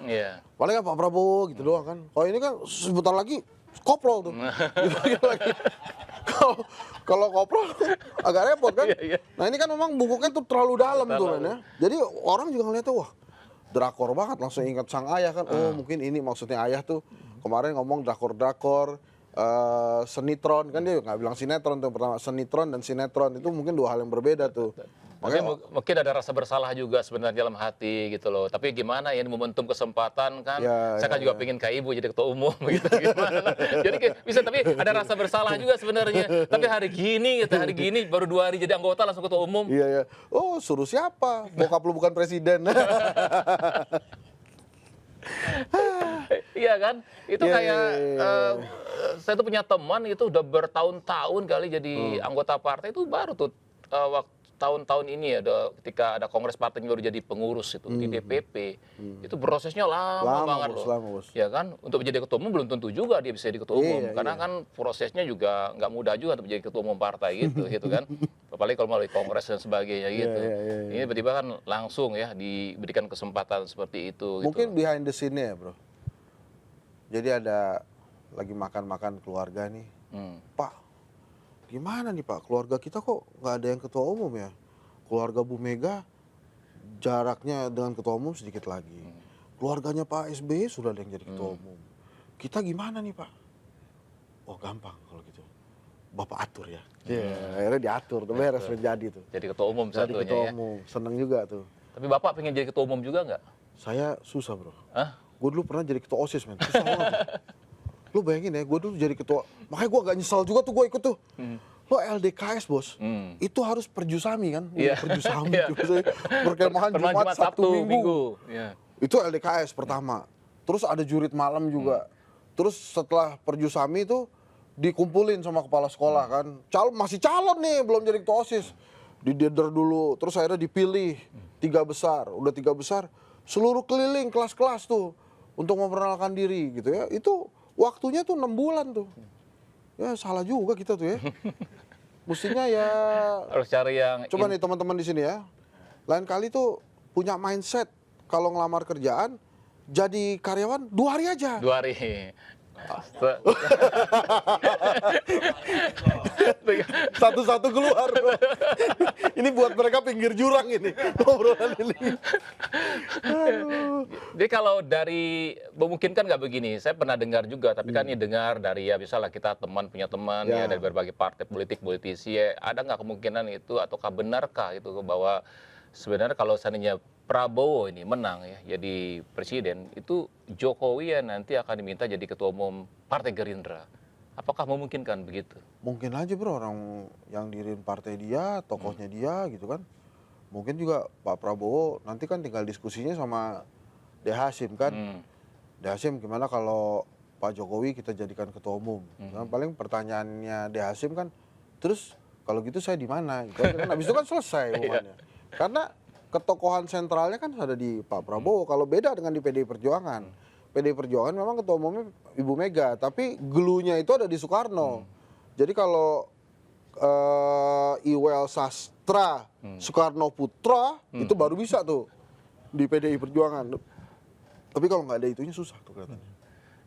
Paling kan Pak Prabowo gitu doang kan. Kalau ini kan sebentar lagi koprol tuh. Gitu lagi. Kalau koprol agak repot kan. Nah ini kan memang bungkuknya tuh terlalu dalam tuh kan ya. Jadi orang juga ngeliatnya wah drakor banget, langsung ingat sang ayah kan. Oh mungkin ini maksudnya ayah tuh kemarin ngomong drakor-drakor, senitron kan, dia nggak bilang sinetron tuh pertama, senitron dan sinetron itu mungkin 2 hal yang berbeda tuh. Mungkin ada rasa bersalah juga sebenarnya dalam hati gitu loh. Tapi gimana ya, momentum kesempatan kan. Saya kan juga pengen kayak ibu jadi ketua umum gitu. Gimana? Jadi bisa, tapi ada rasa bersalah juga sebenarnya. Tapi hari gini baru 2 hari jadi anggota langsung ketua umum. Iya. Oh suruh siapa? Bokap lu bukan presiden. Iya kan? Itu kayak saya tuh punya teman itu udah bertahun-tahun kali jadi anggota partai, itu baru tuh waktu tahun-tahun ini ya, ketika ada kongres partainya baru jadi pengurus itu di DPP. Itu prosesnya lama banget loh. Ya kan? Untuk menjadi ketua umum belum tentu juga dia bisa jadi ketua umum, karena kan prosesnya juga nggak mudah juga untuk menjadi ketua umum partai gitu kan. Apalagi kalau melalui kongres dan sebagainya gitu. Ini tiba-tiba kan langsung ya diberikan kesempatan seperti itu. Mungkin behind the scene-nya ya bro. Jadi ada lagi makan-makan keluarga nih. Hmm. Pak, gimana nih Pak, keluarga kita kok nggak ada yang ketua umum ya? Keluarga Bu Mega jaraknya dengan ketua umum sedikit lagi. Keluarganya Pak SBY sudah ada yang jadi ketua umum. Kita gimana nih Pak? Oh gampang kalau gitu. Bapak atur ya. Akhirnya diatur, tuh beres menjadi tuh. Jadi ketua umum Jadi satunya ketua ya. umum, seneng juga tuh. Tapi Bapak pengen jadi ketua umum juga nggak? Saya susah bro. Hah? Gue dulu pernah jadi ketua OSIS men, susah banget tuh. Lu bayangin ya, gue dulu jadi ketua, makanya gue agak nyesal juga tuh gue ikut tuh. Lo LDKS bos, itu harus perjusami kan? Iya. Perjusami, Iya. perkemahan Jumat, Sabtu, Minggu. Iya. Itu LDKS pertama. Terus ada jurit malam juga. Terus setelah perjusami itu dikumpulin sama kepala sekolah kan. Masih calon nih, belum jadi ketua OSIS. Dideder dulu, terus akhirnya dipilih 3 besar. Udah 3 besar, seluruh keliling kelas-kelas tuh untuk memperkenalkan diri gitu ya. Itu waktunya tuh 6 bulan tuh. Ya salah juga kita tuh ya. Mestinya ya Harus cari yang coba nih teman-teman di sini ya. Lain kali tuh punya mindset kalau ngelamar kerjaan jadi karyawan 2 hari aja. 2 hari. Satu-satu keluar. Bro. Ini buat mereka pinggir jurang ini. Obrolan ini. Jadi kalau dari memungkinkan nggak begini, saya pernah dengar juga, tapi kan ini dengar dari ya misalnya kita punya teman ya dari berbagai partai politik, politisi, ya, ada nggak kemungkinan itu ataukah benarkah itu bahwa sebenarnya kalau seandainya Prabowo ini menang ya jadi presiden, itu Jokowi ya nanti akan diminta jadi ketua umum Partai Gerindra. Apakah memungkinkan begitu? Mungkin aja bro, orang yang diriin partai dia, tokohnya dia gitu kan. Mungkin juga Pak Prabowo nanti kan tinggal diskusinya sama D. Hasim kan. D. Hasim gimana kalau Pak Jokowi kita jadikan ketua umum. Nah, paling pertanyaannya D. Hasim kan, terus kalau gitu saya di mana? Gitu kan. Habis itu kan selesai hubungannya. Karena ketokohan sentralnya kan ada di Pak Prabowo. Kalau beda dengan di PDI Perjuangan. PDI Perjuangan memang ketua umumnya Ibu Mega, tapi gelunya itu ada di Soekarno. Jadi kalau Iwel Sastra, Soekarno Putra, itu baru bisa tuh di PDI Perjuangan. Tapi kalau nggak ada itunya susah tuh kelihatannya.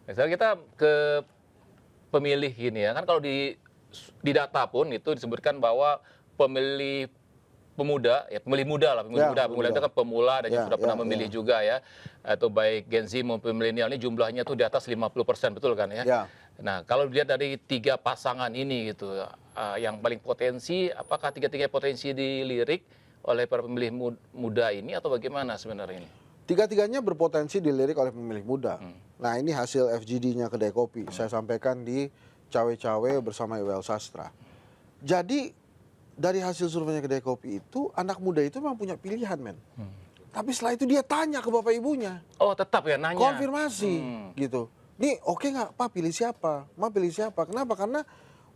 Misalnya kita ke pemilih gini ya, kan kalau di data pun itu disebutkan bahwa pemilih pemuda, ya pemilih muda lah, pemilih muda itu kan pemula dan yang sudah pernah memilih juga ya, atau baik Gen Z maupun milenial ini jumlahnya tuh di atas 50%, betul kan ya? Nah kalau dilihat dari 3 pasangan ini gitu, yang paling potensi, apakah 3-3 potensi dilirik oleh para pemilih muda ini atau bagaimana sebenarnya ini? 3-3-nya berpotensi dilirik oleh pemilih muda. Nah ini hasil FGD-nya Kedai Kopi, saya sampaikan di Cawe-Cawe bersama Iwel Sastra. Jadi dari hasil surveinya Kedai Kopi itu, anak muda itu memang punya pilihan, men. Tapi setelah itu dia tanya ke bapak ibunya. Oh, tetap ya nanya. Konfirmasi, gitu. Nih, oke nggak, Pak pilih siapa? Ma pilih siapa? Kenapa? Karena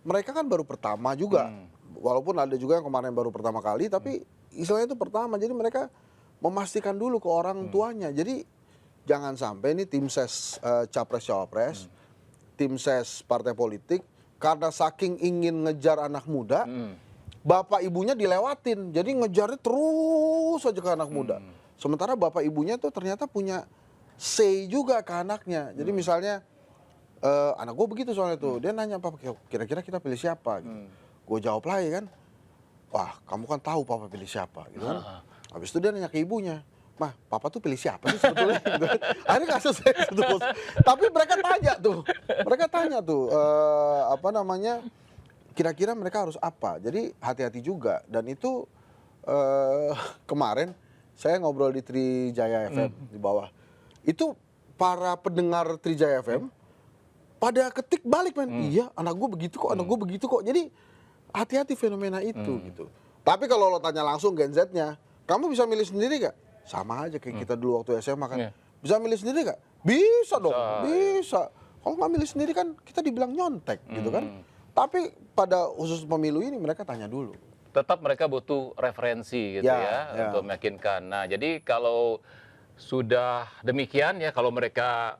mereka kan baru pertama juga. Walaupun ada juga yang kemarin baru pertama kali, tapi istilahnya itu pertama. Jadi mereka memastikan dulu ke orang tuanya. Jadi jangan sampai ini tim ses capres-cawapres, tim ses partai politik, karena saking ingin ngejar anak muda, bapak ibunya dilewatin, jadi ngejarnya terus aja ke anak muda. Sementara bapak ibunya tuh ternyata punya say juga ke anaknya. Jadi misalnya, anak gue begitu soalnya tuh, dia nanya, Papa kira-kira kita pilih siapa? Gitu. Gue jawab lagi kan, wah kamu kan tahu Papa pilih siapa gitu kan. Habis itu dia nanya ke ibunya, Mah, Papa tuh pilih siapa sih sebetulnya? Gitu. Akhirnya gak selesai gitu, bos. Tapi mereka tanya tuh, apa namanya, kira-kira mereka harus apa. Jadi hati-hati juga. Dan itu kemarin saya ngobrol di Trijaya FM di bawah. Itu para pendengar Trijaya FM pada ketik balik, men. Iya, anak gue begitu kok, anak gue begitu kok. Jadi hati-hati fenomena itu gitu. Tapi kalau lo tanya langsung Gen Z-nya, kamu bisa milih sendiri gak? Sama aja kayak kita dulu waktu SMA kan. Bisa milih sendiri gak? Bisa dong, bisa. Kalau nggak milih sendiri kan kita dibilang nyontek gitu kan. Tapi pada khusus pemilu ini mereka tanya dulu. Tetap mereka butuh referensi gitu ya untuk meyakinkan. Nah, jadi kalau sudah demikian ya, kalau mereka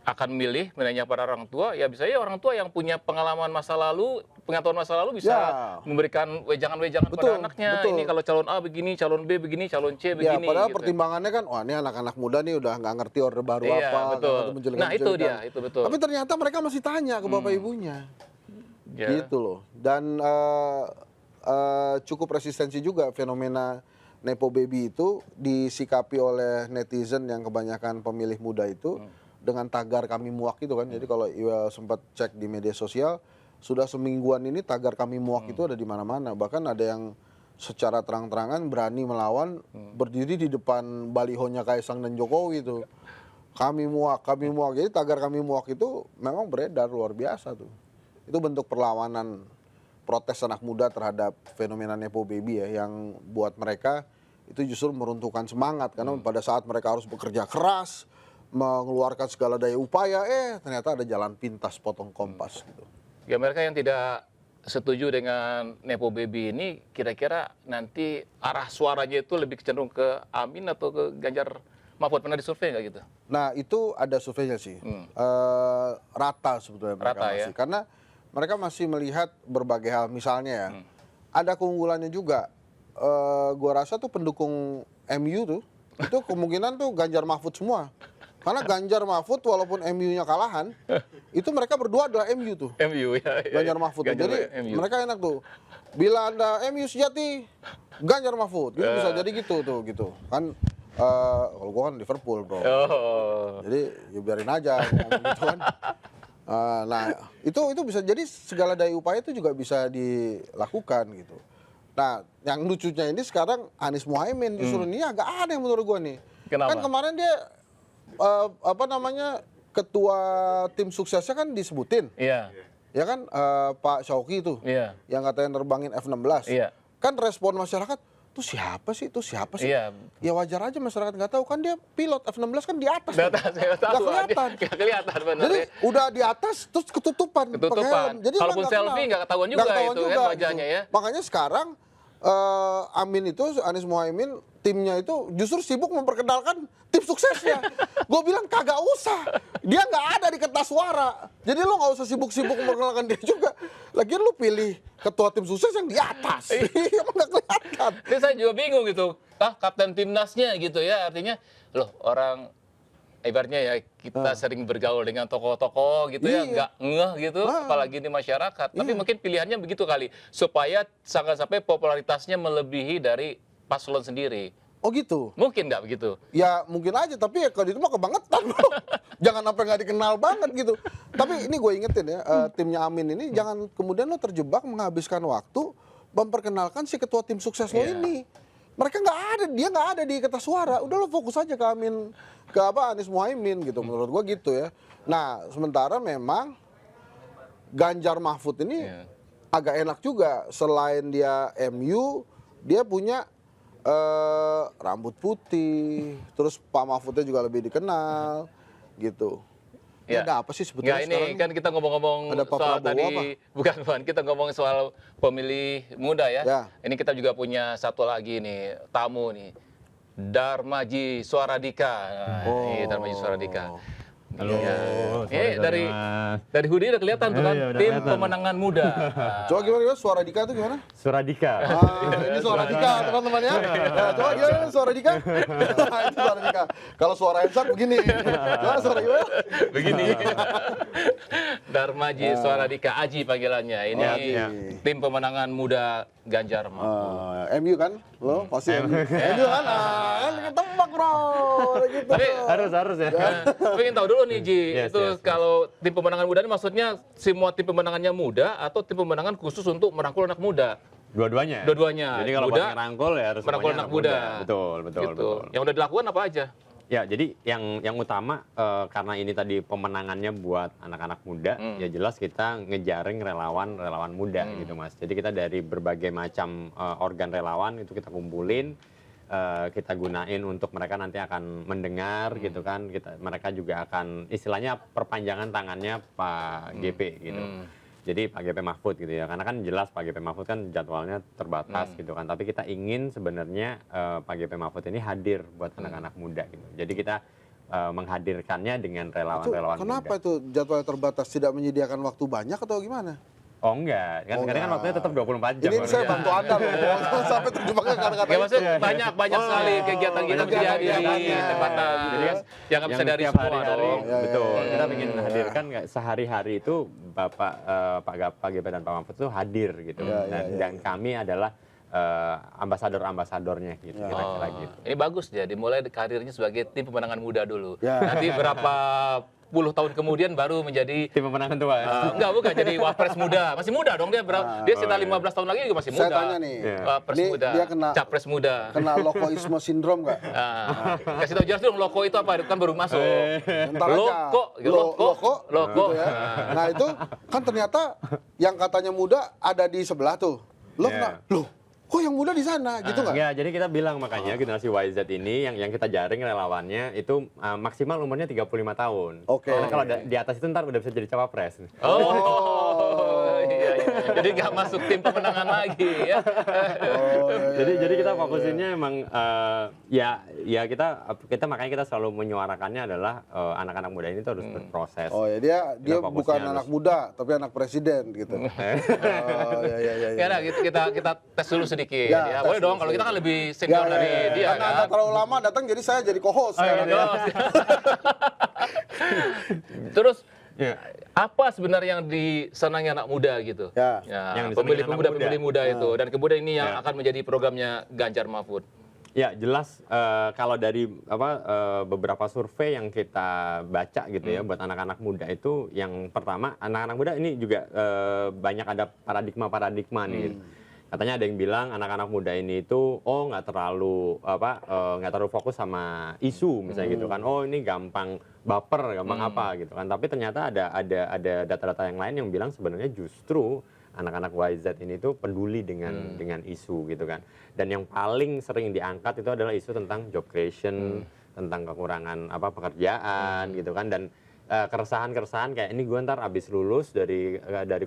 akan memilih menanya para orang tua, ya bisa ya orang tua yang punya pengalaman masa lalu pengetahuan masa lalu bisa memberikan wejangan-wejangan pada anaknya. betul. Ini kalau calon A begini, calon B begini, calon C Ya, begini. padahal gitu. pertimbangannya kan, wah ini anak-anak muda nih udah nggak ngerti orde baru Iya, apa, betul. nggak ngerti Nah, itu dia, itu betul. Tapi ternyata mereka masih tanya ke bapak ibunya, Ya. gitu loh. Dan cukup resistensi juga fenomena Nepo Baby itu disikapi oleh netizen yang kebanyakan pemilih muda itu dengan tagar kami muak itu kan. Jadi kalau Iwel sempat cek di media sosial, sudah semingguan ini tagar kami muak itu ada di mana-mana. Bahkan ada yang secara terang-terangan berani melawan, berdiri di depan balihonya Kaisang dan Jokowi itu. Kami muak, kami muak. Jadi tagar kami muak itu memang beredar luar biasa tuh. Itu bentuk perlawanan protes anak muda terhadap fenomena Nepo Baby ya, yang buat mereka itu justru meruntuhkan semangat karena pada saat mereka harus bekerja keras, mengeluarkan segala daya upaya, ternyata ada jalan pintas potong kompas gitu. Ya, mereka yang tidak setuju dengan Nepo Baby ini, kira-kira nanti arah suaranya itu lebih cenderung ke Amin atau ke Ganjar Mahfud? Pernah disurvei nggak gitu? Nah itu ada surveinya sih, rata sebetulnya mereka Rata, masih, ya? karena mereka masih melihat berbagai hal, misalnya ya, ada keunggulannya juga. Gua rasa tuh pendukung MU tuh, itu kemungkinan tuh Ganjar Mahfud semua. Karena Ganjar Mahfud walaupun MU-nya kalahan, itu mereka berdua adalah MU tuh. MU ya. Ganjar Mahfud. Jadi MU. mereka enak tuh. Bila Anda MU sejati, Ganjar Mahfud. Gitu bisa jadi gitu tuh gitu. Kan kalau gua kan Liverpool, Bro. Oh. Jadi ya biarin aja ngomong gitu kan. Nah, itu bisa jadi segala daya upaya itu juga bisa dilakukan gitu. Nah, yang lucunya ini sekarang Anies Muhaimin justru ini agak aneh menurut gua nih. Kenapa? Kan kemarin dia ketua tim suksesnya kan disebutin. Iya. Ya kan Pak Syauqi itu. Iya. Yang katanya nerbangin F-16. Iya. Kan respon masyarakat, tuh siapa sih? Iya. Ya wajar aja masyarakat nggak tahu, kan dia pilot F-16 kan di atas. Data saya tahu. Nggak kelihatan. Nggak kelihatan benar. Jadi udah di atas terus ketutupan. pakai helm. Jadi Kalaupun orang nggak selfie kenal. nggak ketahuan juga Nggak ketahuan itu kan wajahnya gitu. ya. Makanya sekarang Amin itu, Anies Muhaimin, timnya itu justru sibuk memperkenalkan tim suksesnya. Gue bilang kagak usah. Dia nggak ada di kertas suara. Jadi lo nggak usah sibuk-sibuk memperkenalkan dia juga. Lagian lo pilih ketua tim sukses yang di atas. Emang nggak kelihatan. Jadi saya juga bingung gitu. Kapten timnasnya gitu ya. Artinya loh, orang ibaratnya ya kita sering bergaul dengan tokoh-tokoh gitu ya, nggak ngeh gitu, apalagi di masyarakat. Tapi mungkin pilihannya begitu kali, supaya jangan sampai popularitasnya melebihi dari paslon sendiri. Oh gitu? Mungkin nggak begitu? Ya mungkin aja, tapi ya kalau itu mah kebangetan bro. Jangan sampai nggak dikenal banget gitu. Tapi ini gue ingetin ya, timnya Amin ini jangan kemudian lo terjebak menghabiskan waktu memperkenalkan si ketua tim sukses lo ini. Mereka nggak ada, dia nggak ada di kertas suara. Udah lo fokus aja ke Amin, ke Anies Muhaimin gitu. Menurut gua gitu ya. Nah, sementara memang Ganjar Mahfud ini agak enak juga. Selain dia MU, dia punya rambut putih. Terus Pak Mahfudnya juga lebih dikenal, gitu. Ya. Ada apa sih sebetulnya Nggak, ini sekarang? kan kita ngomong-ngomong Ada Pak soal Prabowo tadi, apa? bukan, kita ngomong soal pemilih muda ya. Ya. Ini kita juga punya satu lagi nih, tamu nih. Darmaji Swaradika. Nah, ini Darmaji Swaradika. Halo, Ini sore Mas. dari Hoodie udah kelihatan tuh kan, Iya, udah tim kelihatan. pemenangan muda. Coba gimana suara Dika itu gimana? Suradika. Ini suara Dika teman-teman ya. Nah, coba gimana suara Dika? Ini suara Dika. Kalau suara Hensak begini. Coba suara gimana? Begini. Darmaji Swaradika, Aji panggilannya. Ini Aji. tim pemenangan muda Ganjar Mahfud. MU kan? Lo pasti MU kan? Kan ketebak bro. Gitu. Tapi Harus ya. Tapi ingin tahu dulu nih Ji, Yes, itu yes. kalau tim pemenangan muda ini maksudnya semua tim pemenangannya muda atau tim pemenangan khusus untuk merangkul anak muda? Dua-duanya. Dua-duanya. Jadi kalau Muda, pas ngerangkul ya harus merangkul semuanya anak muda. Betul. Gitu. Yang udah dilakukan apa aja? Ya, jadi yang utama karena ini tadi pemenangannya buat anak-anak muda, ya jelas kita ngejaring relawan muda gitu Mas. Jadi kita dari berbagai macam organ relawan itu kita kumpulin, kita gunain untuk mereka nanti akan mendengar gitu kan. Mereka juga akan istilahnya perpanjangan tangannya Pak GP gitu. Jadi Pak GP Mahfud gitu ya, karena kan jelas Pak GP Mahfud kan jadwalnya terbatas gitu kan. Tapi kita ingin sebenarnya Pak GP Mahfud ini hadir buat anak-anak muda gitu. Jadi kita menghadirkannya dengan relawan-relawan muda. Kenapa itu jadwal terbatas, tidak menyediakan waktu banyak atau gimana? Oh enggak, kan sekarang kan waktunya tetap 24 jam. Ini saya bantu Anda loh, sampai terjemahkan kata-kata Ya itu. maksudnya banyak sekali kegiatan kita terjadi di tempatan. Jadi kan yang nggak bisa dari tiap semua hari-hari, dong. betul. Kita ingin hadirkan kayak sehari-hari itu Pak GP dan Pak Mahfud itu hadir gitu. Dan kami adalah ambasador-ambasadornya gitu, kira-kira gitu. Ini bagus dia, dimulai karirnya sebagai tim pemenangan muda dulu. Ya. Nanti berapa puluh tahun kemudian baru menjadi Tim pemenangan tua. enggak bukan jadi wapres muda. Masih muda dong dia. Dia sekitar 15 tahun lagi juga masih muda. Saya tanya nih, Wapres ini muda. dia kena Capres muda. lokoisme sindrom nggak? Kasih tahu jelas dong loko itu apa? Kan baru masuk. Ntar aja. Loko, Loko. gitu ya. Nah itu kan ternyata yang katanya muda ada di sebelah tuh. Lo kena, loh kok yang muda di sana gitu nggak? Enggak, jadi kita bilang makanya generasi YZ ini yang kita jaring relawannya itu maksimal umurnya 35 tahun. Oke. Karena kalau di atas itu ntar udah bisa jadi cawapres. Iya. Jadi nggak masuk tim pemenangan lagi ya. Jadi kita fokusinnya emang ya kita makanya kita selalu menyuarakannya adalah anak-anak muda ini tuh harus berproses. Oh ya dia Kita bukan fokusnya anak muda tapi anak presiden gitu. Ya udah kita tes dulu sedikit Ya, ya. Boleh tes dong kalau kita kan lebih senior dari dia Karena kan. Anda terlalu lama datang jadi saya jadi co-host. Terus Ya. apa sebenarnya yang disenangi anak muda gitu? Ya. Yang disenangi Pemilih muda anak itu. Dan kemudian ini yang Ya. akan menjadi programnya Ganjar Mahfud. Ya jelas kalau dari beberapa survei yang kita baca gitu ya buat anak-anak muda itu yang pertama anak-anak muda ini juga banyak ada paradigma nih. Gitu. Katanya ada yang bilang anak-anak muda ini itu nggak terlalu fokus sama isu misalnya gitu kan. Oh ini gampang baper, gampang apa gitu kan. Tapi ternyata ada data-data yang lain yang bilang sebenarnya justru anak-anak YZ ini tuh peduli dengan isu gitu kan. Dan yang paling sering diangkat itu adalah isu tentang job creation, tentang kekurangan pekerjaan gitu kan. Dan keresahan-keresahan kayak ini gue ntar abis lulus dari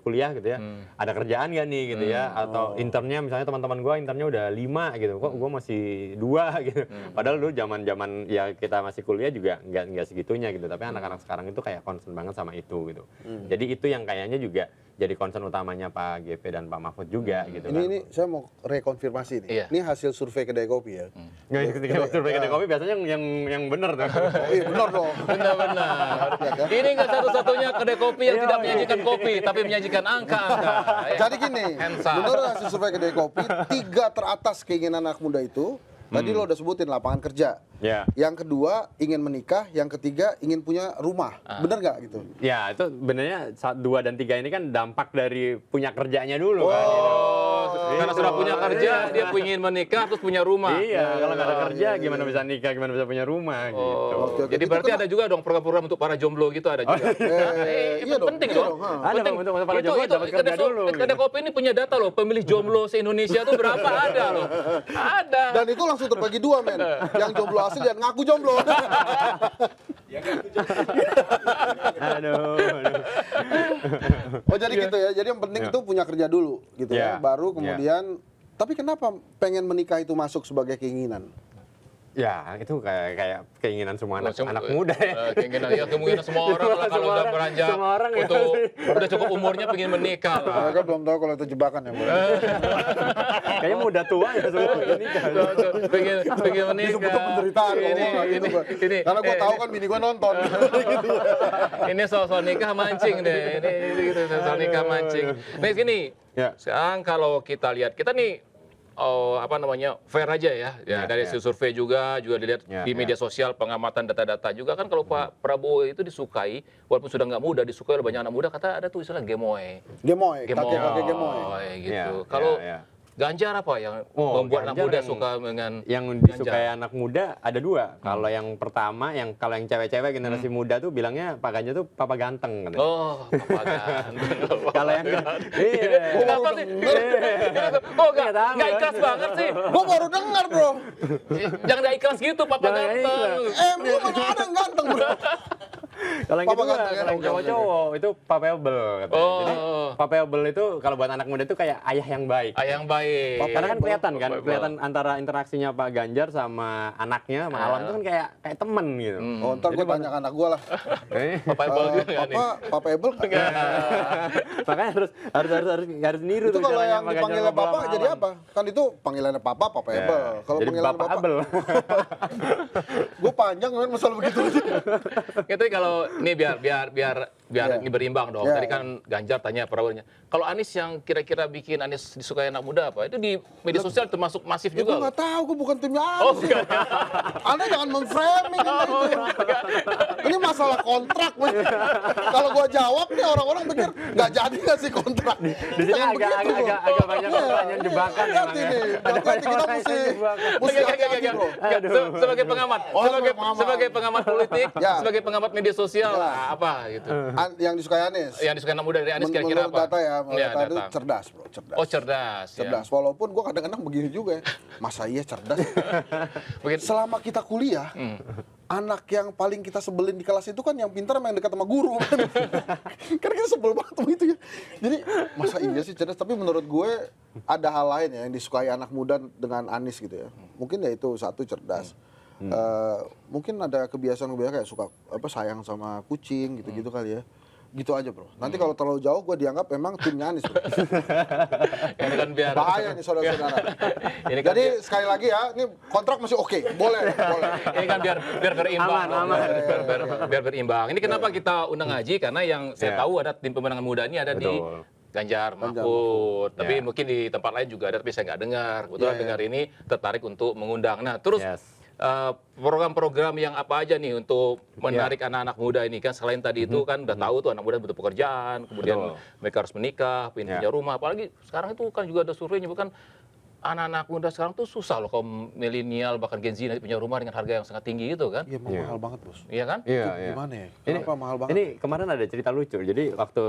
kuliah gitu ya, ada kerjaan gak nih gitu ya, atau internnya misalnya teman-teman gue internnya udah 5 gitu, kok gue masih 2 gitu. Padahal dulu zaman ya kita masih kuliah juga nggak segitunya gitu, tapi anak-anak sekarang itu kayak concern banget sama itu gitu. Jadi itu yang kayaknya juga jadi concern utamanya Pak GP dan Pak Mahfud juga gitu kan. Ini saya mau rekonfirmasi nih. Iya. Ini hasil survei kedai kopi ya. Ketika survei kedai kopi biasanya yang benar tuh. Oh iya benar dong. Benar-benar. Ini nggak satu-satunya kedai kopi yang tidak menyajikan kopi, tapi menyajikan angka-angka. Jadi gini, Hansa. menurut hasil survei kedai kopi, 3 teratas keinginan anak muda itu, tadi lo udah sebutin lapangan kerja. Ya. Yang kedua ingin menikah, yang ketiga ingin punya rumah. Bener nggak gitu? Ya itu sebenarnya 2 dan 3 ini kan dampak dari punya kerjanya dulu kan. Gitu. Karena sudah punya kerja, dia ingin menikah terus punya rumah. Iya, kalau nggak ada kerja gimana bisa nikah, gimana bisa punya rumah gitu. Oke, Jadi itu berarti kan- ada juga dong program-program untuk para jomblo gitu ada juga. iya dong, Penting iya dong. dong, ha. Ada Penting. untuk para jomblo dapat kerja dulu. Kedai kopi ini punya data loh, pemilih jomblo se-Indonesia tuh berapa ada loh. Ada. Dan itu langsung terbagi 2 men. Yang jomblo asli dan ngaku jomblo. Aduh. Oh jadi gitu ya. Jadi yang penting itu punya kerja dulu gitu ya. Ya. Baru kemudian. Tapi kenapa pengen menikah itu masuk sebagai keinginan? Ya, itu kayak keinginan semua anak muda ya. Kemungkinan semua orang lah kalau udah beranjak semua orang ya. untuk udah cukup umurnya pengen menikah lah. Mereka belum tahu kalau itu jebakan ya. Kayaknya muda tua ya semua ini kan. pengen menikah. Sebetulnya penderitaan kalau ngomong gitu. ini Karena gue tahu kan bini gue nonton. ini soal nikah mancing deh. Ini gitu soal nikah mancing. Nih gini. Ya. Sekarang kalau kita lihat kita nih fair aja ya, dari hasil survei juga dilihat di media sosial, pengamatan data-data juga kan kalau Pak Prabowo itu disukai, walaupun sudah nggak muda, disukai oleh banyak anak muda, kata ada tuh istilah gemoy. Gemoy, kakek-kakek gemoy. Gitu. Ya, Kalau ya. Ganjar apa yang Oh, membuat anak Ganjar muda yang- suka dengan Yang disukai anak muda ada 2. Kalau yang pertama, kalau yang cewek-cewek generasi muda tuh bilangnya Pak Ganjar tuh papa ganteng. Katanya. Oh, apa ganteng. Kalau yang iya. Kenapa sih? Oh, nggak ikhlas banget sih. Gue baru dengar bro. Jangan nggak ikhlas gitu, papa Jangan ganteng. ikhlas. Lu mana ada yang ganteng bro. Kalau yang Papa kedua, ganteng ya, kalau yang oke, oke, cowok itu papable katanya. Oh. Jadi papable itu kalau buat anak muda itu kayak ayah yang baik. Yang baik. Karena kan kelihatan kan, Papable. kelihatan antara interaksinya Pak Ganjar sama anaknya, sama Alam itu kan kayak temen gitu. Oh, ntar gue tanya ke anak gue lah. Papable juga nggak nih? Papa Ebel? Makanya harus niru Itu tuh kalau caranya yang Pak Ganjar dipanggilnya ngobrol Papa sama jadi Alam. apa? Kan itu panggilannya Papa Ebel. Kalau Jadi panggilan Bapak Bapak, Abel. gue panjang kan masalah begitu. Itu kalau ini biar ini berimbang dong. Ya, Tadi kan Ganjar tanya Prabowo-nya. Kalau Anies yang kira-kira bikin Anies disukai anak muda apa? Itu di media sosial termasuk masif Ya, gue juga. nggak tahu, gue bukan timnya Oh, Anies. bukan. Anda jangan memframing itu. Ini masalah kontrak. Kalau gue jawab nih orang-orang pikir nggak jadi nggak sih kontrak. Di sini Jangan agak begitu, bro. agak banyak Iya. pertanyaan jebakan emang Hati-hati ya. nih. Ada Hati-hati, banyak kita pertanyaan mesti jebakan. hati-hati, bro. Sebagai pengamat, Oh, pengamat. sebagai pengamat politik, Ya. sebagai pengamat media sosial, Ya. apa gitu. Yang disukai Anies. Yang disukai anak muda dari Anies kira-kira Menurut apa? data ya, menurut Iya, data itu data. cerdas, bro. Cerdas. Oh, cerdas. Cerdas. Walaupun gue kadang-kadang begini juga ya. Masa iya cerdas? Mungkin Selama kita kuliah, anak yang paling kita sebelin di kelas itu kan yang pintar sama yang dekat sama guru. Karena kita sebel banget sama itu ya. Jadi masa iya sih cerdas? Tapi menurut gue ada hal lain ya yang disukai anak muda dengan Anies gitu ya. Mungkin ya itu satu cerdas. Mungkin ada kebiasaan-kebiasaan kayak suka sayang sama kucing gitu-gitu kali ya. Gitu aja bro. Nanti kalau terlalu jauh gue dianggap memang timnya Anies bro. ini kan biar Bahaya nih saudara-saudara. Ini kan Jadi sekali lagi ya, ini kontrak masih oke. Boleh. ini kan biar berimbang. Aman. Biar berimbang. Ini kenapa kita undang Haji karena yang saya tahu ada tim pemenangan muda ini ada di Betul. Ganjar Mahfud. Tapi Ya. mungkin di tempat lain juga ada tapi saya nggak dengar. Kebetulan dengar ini tertarik untuk mengundang. Nah, terus Yes. program-program yang apa aja nih untuk menarik anak-anak muda ini kan selain tadi itu kan udah tahu tuh anak muda butuh pekerjaan, kemudian Betul. mereka harus menikah, pengen punya rumah. Apalagi sekarang itu kan juga ada survei menyebutkan anak-anak muda sekarang tuh susah loh kaum milenial bahkan Gen Z nanti punya rumah dengan harga yang sangat tinggi itu kan. Iya, mahal banget bos. Iya kan? Iya, Itu iya. gimana ya? Kenapa mahal banget? Ini kemarin ada cerita lucu. Jadi waktu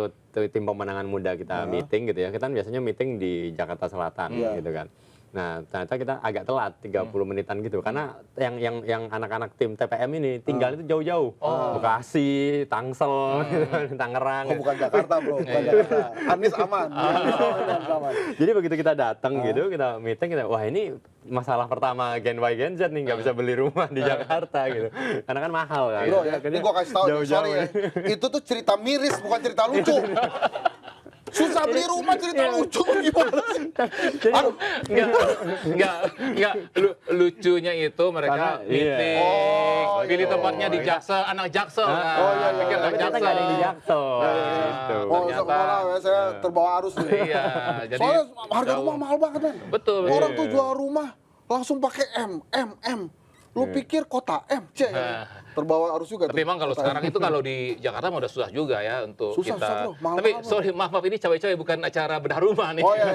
tim pemenangan muda kita meeting gitu ya, kita kan biasanya meeting di Jakarta Selatan gitu kan. Nah, ternyata kita agak telat 30 menitan gitu karena yang anak-anak tim TPM ini tinggal itu jauh-jauh. Bekasi, Tangsel, Tangerang. Oh, bukan Jakarta bro, bukan Jakarta. Anies aman. Aman. Jadi begitu kita datang gitu, kita meeting, wah ini masalah pertama Gen Y Gen Z nih nggak bisa beli rumah di Jakarta gitu. Karena kan mahal kan. Bro ya, ini gue kasih tau nih, sorry ya. Itu tuh cerita miris, bukan cerita lucu. Susah beli rumah cerita lucu gimana sih? Aduh, Enggak. Lucunya itu mereka Karena- meeting, Oh, pilih iya. tempatnya di Jaksel, anak Jaksel. Nah, Oh, iya, pikir iya. anak Tapi ternyata nggak ada yang di Jaksel. Gitu. oh ternyata. malah ya saya terbawa arus nih. Iya, jadi Soalnya harga jauh. rumah mahal banget kan. Betul. Orang tuh jual rumah langsung pakai M. Lu pikir kota M, C. Terbawa arus juga. Tapi tuh. memang kalau Kota M. sekarang itu kalau di Jakarta mah udah susah juga ya untuk Susah, kita. bro. Mahal Tapi banget, bro. sorry maaf ini cawe-cawe bukan acara bedah rumah nih. Oh iya.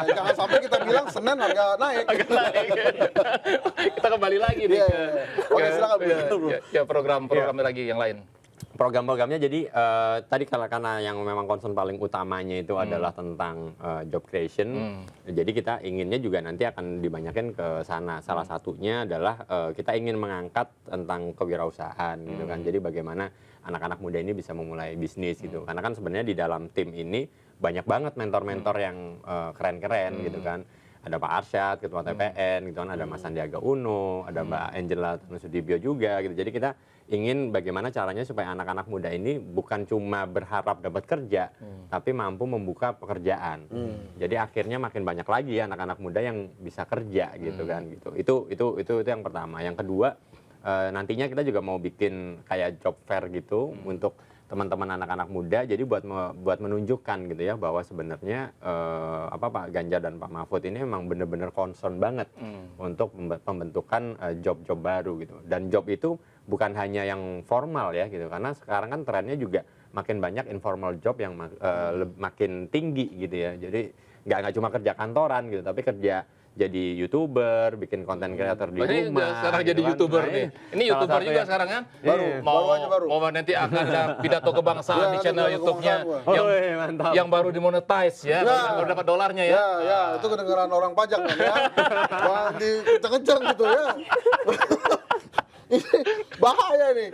Jangan sampai kita bilang Senin harga naik. Naik. Kita kembali lagi nih Iya, ke, iya. Oke, silakan, bro. ya program-program lagi yang lain. Program-programnya jadi tadi karena yang memang concern paling utamanya itu adalah tentang job creation. Jadi kita inginnya juga nanti akan dibanyakin ke sana. Salah satunya adalah kita ingin mengangkat tentang kewirausahaan gitu kan. Jadi bagaimana anak-anak muda ini bisa memulai bisnis gitu. Karena kan sebenarnya di dalam tim ini banyak banget mentor-mentor yang keren-keren gitu kan. Ada Pak Arsyad, Ketua TPN, gitu kan, ada Mas Sandiaga Uno, ada Mbak Angela Tanusudibyo juga, gitu. Jadi kita ingin bagaimana caranya supaya anak-anak muda ini bukan cuma berharap dapat kerja, tapi mampu membuka pekerjaan. Jadi akhirnya makin banyak lagi anak-anak muda yang bisa kerja, gitu kan, gitu. Itu yang pertama. Yang kedua, nantinya kita juga mau bikin kayak job fair gitu untuk teman-teman anak-anak muda, jadi buat menunjukkan gitu ya bahwa sebenarnya Pak Ganjar dan Pak Mahfud ini memang benar-benar concern banget untuk pembentukan job-job baru gitu. Dan job itu bukan hanya yang formal ya gitu, karena sekarang kan trennya juga makin banyak informal job yang makin tinggi gitu ya. Jadi nggak cuma kerja kantoran gitu, tapi kerja jadi YouTuber, bikin konten creator di Ini rumah. sekarang gitu jadi kan. YouTuber Nah, nih. Ini salah YouTuber satu juga yang- sekarang kan? Baru, Mau baru aja baru. nanti akan ada pidato kebangsaan di Ya, channel pidato YouTube-nya kebangsaan yang Woi, mantap. yang baru dimonetize ya, baru dapat dolarnya ya. Ya, itu kedengaran orang pajak kan ya. Wah, dikenceng-kenceng gitu ya. Bahaya nih.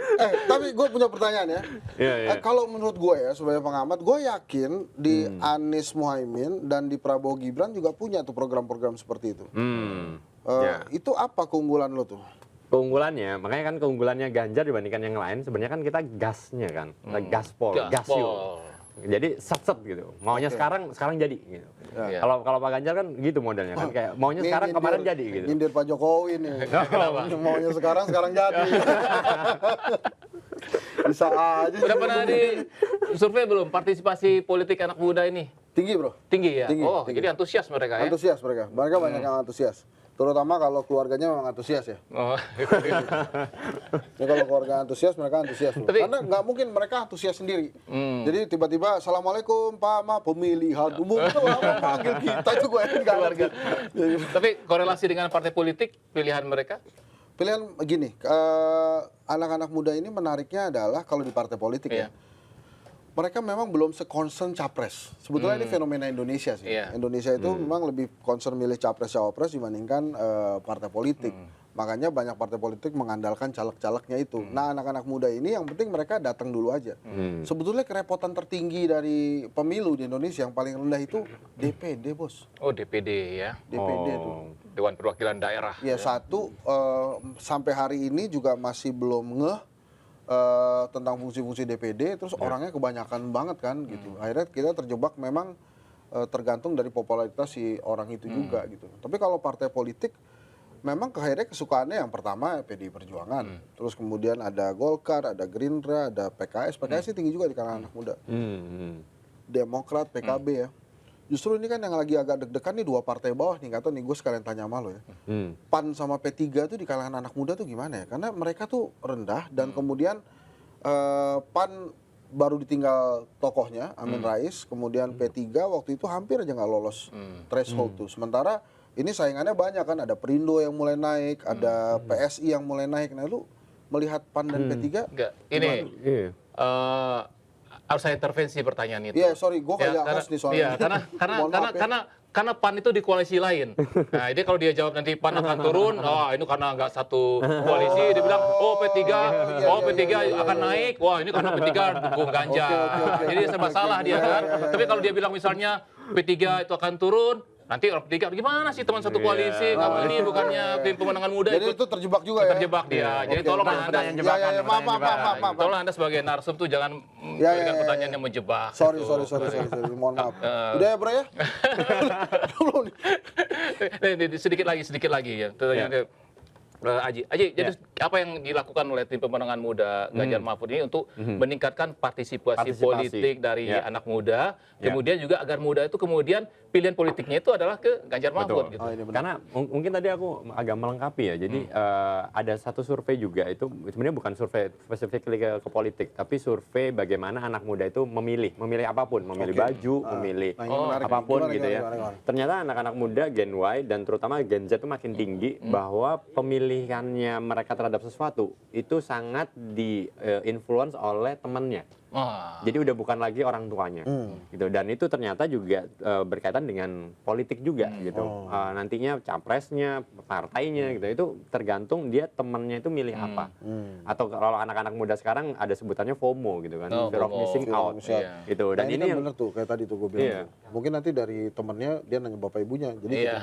Tapi gue punya pertanyaan ya. Iya, iya. Kalau menurut gue ya sebagai pengamat, gue yakin di Anies Muhaimin dan di Prabowo Gibran juga punya tuh program-program seperti itu. Ya. Itu apa keunggulan lo tuh? Keunggulannya, makanya kan keunggulannya Ganjar dibandingkan yang lain, sebenarnya kan kita gasnya kan, kita gaspol, gasio. Jadi set gitu, maunya sekarang jadi gitu. Ya. Kalau Pak Ganjar kan gitu modelnya kan, kayak maunya Ini sekarang kemarin jadi gitu. Nyindir Pak Jokowi nih. Maunya sekarang jadi. Bisa aja. Udah pernah di survei belum partisipasi politik anak muda ini? Tinggi bro. Tinggi ya? Tinggi, Oh, tinggi. jadi antusias mereka ya? Antusias mereka banyak yang antusias. Terutama kalau keluarganya memang antusias ya. Oh. Ya kalau keluarga antusias, mereka antusias. Bro. Karena nggak mungkin mereka antusias sendiri. Jadi tiba-tiba, Assalamualaikum Pak Ma, pemilihan umum itu orang panggil kita itu gue nggak ngerti. Tapi korelasi dengan partai politik pilihan mereka? Pilihan gini, anak-anak muda ini menariknya adalah kalau di partai politik ya. Mereka memang belum se-concern capres. Sebetulnya ini fenomena Indonesia sih. Indonesia itu memang lebih concern milih capres-cawapres dibandingkan partai politik. Makanya banyak partai politik mengandalkan caleg-calegnya itu. Nah, anak-anak muda ini yang penting mereka datang dulu aja. Sebetulnya kerepotan tertinggi dari pemilu di Indonesia yang paling rendah itu DPD, Bos. Oh, DPD ya. DPD tuh. Dewan Perwakilan Daerah. Ya, satu sampai hari ini juga masih belum tentang fungsi-fungsi DPD, terus orangnya kebanyakan banget kan gitu. Akhirnya kita terjebak memang tergantung dari popularitas si orang itu juga gitu. Tapi kalau partai politik memang akhirnya kesukaannya yang pertama PDI Perjuangan, terus kemudian ada Golkar, ada Gerindra, ada PKS. PKS sih tinggi juga di kalangan anak muda. Demokrat, PKB ya. Justru ini kan yang lagi agak deg-degan nih dua partai bawah nih, kata nih gue sekalian tanya sama lo ya. PAN sama P3 tuh di kalangan anak muda tuh gimana ya? Karena mereka tuh rendah dan kemudian PAN baru ditinggal tokohnya Amin Rais, kemudian P3 waktu itu hampir aja nggak lolos threshold tuh. Sementara ini saingannya banyak kan, ada Perindo yang mulai naik, ada PSI yang mulai naik. Nah lu melihat PAN dan P3? Enggak, ini harus saya intervensi pertanyaan itu. Iya, sorry, gue kayak host nih soalnya. Iya, karena PAN itu di koalisi lain. Nah, jadi kalau dia jawab nanti PAN akan turun, ini karena nggak satu koalisi, dia bilang, P3 akan naik, wah ini karena P3 dukung Ganjar. Jadi serba salah dia kan. Tapi kalau dia bilang misalnya P3 itu akan turun, nanti orang P3 gimana sih teman satu koalisi, kamu ini bukannya tim pemenangan muda. Jadi itu terjebak juga ya? Terjebak dia. Jadi tolong Anda, maaf. tolong Anda sebagai narsum tuh jangan memberikan pertanyaan yang menjebak. Sorry, mohon maaf. Udah ya bro ya? Sedikit lagi ya. Aji, jadi apa yang dilakukan oleh tim pemenangan muda Ganjar Mahfud ini untuk meningkatkan partisipasi politik dari anak muda, kemudian juga agar muda itu kemudian pilihan politiknya itu adalah ke Ganjar Mahfud. Gitu. Karena mungkin tadi aku agak melengkapi ya, jadi ada satu survei juga itu sebenarnya bukan survei spesifik ke politik, tapi survei bagaimana anak muda itu memilih apapun, memilih baju, memilih apapun gitu ya. Ternyata anak-anak muda Gen Y dan terutama Gen Z itu makin tinggi bahwa pemilihannya mereka terhadap sesuatu itu sangat di-influence oleh temannya. Jadi udah bukan lagi orang tuanya, gitu. Dan itu ternyata juga berkaitan dengan politik juga, gitu. Nantinya capresnya, partainya, gitu. Itu tergantung dia temannya itu milih apa. Atau kalau anak-anak muda sekarang ada sebutannya FOMO, gitu kan, fear of missing out, gitu. Dan ini ini kan bener tuh, kayak tadi tuh gue bilang. Mungkin nanti dari temannya dia nanya bapak ibunya, jadi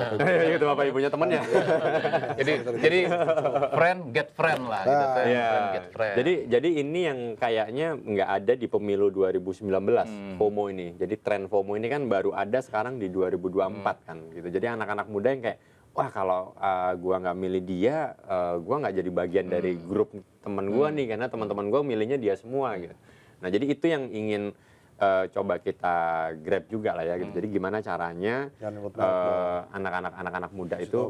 gitu bapak ibunya temannya. jadi friend get friend lah, gitu. Friend get friend. Jadi ini yang kayaknya nggak ada di pemilu 2019 FOMO ini. Jadi tren FOMO ini kan baru ada sekarang di 2024 kan gitu. Jadi anak-anak muda yang kayak wah kalau gua nggak milih dia, gua nggak jadi bagian dari grup teman gua nih karena teman-teman gua milihnya dia semua gitu. Nah, jadi itu yang ingin coba kita grab juga lah ya gitu. Jadi gimana caranya anak-anak muda itu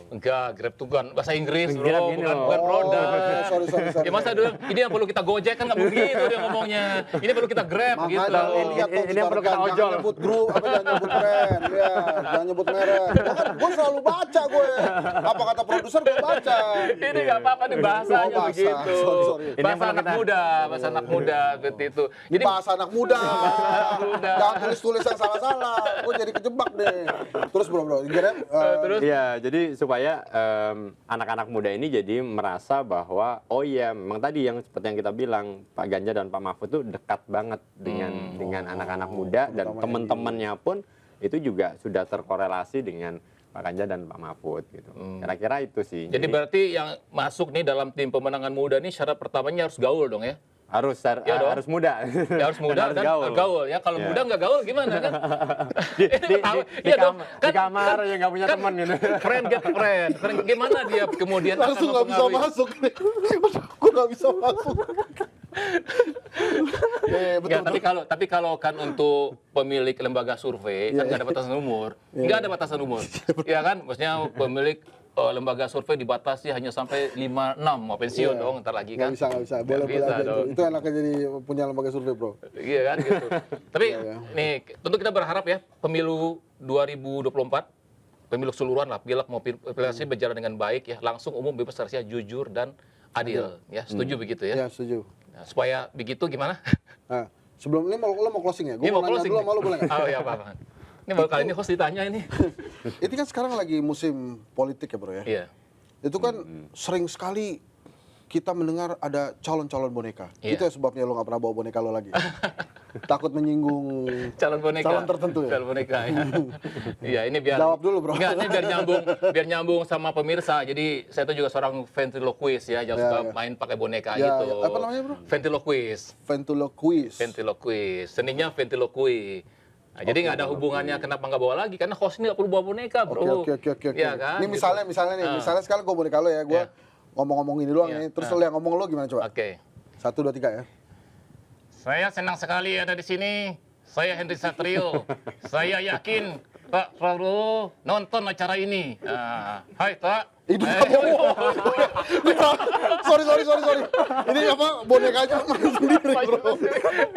enggak, Grab tuh kan bahasa Inggris bro, bukan produk. Sorry. Ya masa dulu ini yang perlu kita Gojek kan nggak begitu dia ngomongnya. Ini perlu kita Grab gitu. Ini yang perlu kita ojol. Jangan nyebut grup, jangan nyebut brand, ya, jangan nyebut merek. Gue selalu baca gue. Apa kata produser gue baca. Ini nggak apa-apa nih bahasanya begitu. Sorry. Bahasa anak muda seperti itu. Jadi bahasa bahasa anak muda. Jangan tulis-tulis yang salah-salah. Gue jadi kejebak deh. Terus bro, Gibrant, Terus Iya, jadi supaya anak-anak muda ini jadi merasa bahwa oh iya, memang tadi yang seperti yang kita bilang Pak Ganjar dan Pak Mahfud itu dekat banget dengan anak-anak muda dan teman-temannya pun itu juga sudah terkorelasi dengan Pak Ganjar dan Pak Mahfud gitu. Kira-kira itu sih. jadi berarti yang masuk nih dalam tim pemenangan muda nih syarat pertamanya harus gaul dong ya? harus Iya dong. harus muda. Ya harus muda dan gaul ya. Kalau Iya. muda nggak gaul gimana kan? di Iya dong. di kamar ya nggak punya teman gitu. Friend get friend. Gimana dia kemudian langsung nggak bisa masuk nih. Gue nggak bisa masuk. Nggak, tapi kalau kan untuk pemilik lembaga survei kan nggak ada batasan umur, nggak ada batasan umur, ya kan? Maksudnya pemilik lembaga survei dibatasi hanya sampai 56 mau pensiun dong ntar lagi kan? Nggak bisa. Boleh aja dong. itu enaknya jadi punya lembaga survei bro. Iya kan gitu. Tapi nih tentu kita berharap ya pemilu 2024 pemilu keseluruhan lah, pilek mau pilpres berjalan dengan baik ya, langsung umum bebas rahasia, jujur dan adil. Ya, setuju begitu ya? Ya setuju. Nah, supaya begitu gimana? Nah, sebelum ini lo mau closing ya? Gue Ini mau mau nanya closing dulu nih. sama lo boleh nggak? Oh iya apa? Ini baru kali ini host ditanya ini. Itu kan sekarang lagi musim politik ya bro ya? Iya. Itu kan sering sekali kita mendengar ada calon-calon boneka. Iya. Itu ya sebabnya lo nggak pernah bawa boneka lo lagi. Takut menyinggung Calon boneka. calon tertentu ya? Calon boneka ya. Iya, ini biar Jawab dulu, bro. Enggak, ini biar nyambung sama pemirsa. Jadi saya itu juga seorang ventriloquist ya, jangan suka main pakai boneka Ya, gitu. ya. Apa namanya, bro? Ventriloquist. Ventriloquist. Seninya ventriloqui. Nah, jadi nggak ada hubungannya kenapa nggak bawa lagi karena host ini nggak perlu bawa boneka, bro. Oke. Iya kan? Ini Gitu. misalnya nih, misalnya sekarang gue boneka lo ya, gue ngomong-ngomong ini doang Iya. nih, terus lo yang ngomong lo gimana coba? Oke. 1, 2, 3 ya. Saya senang sekali ada di sini. Saya Henry Satrio. Saya yakin Pak Prabowo nonton acara ini. Hai Pak. Itu sorry. Ini apa bonekanya main sendiri bro.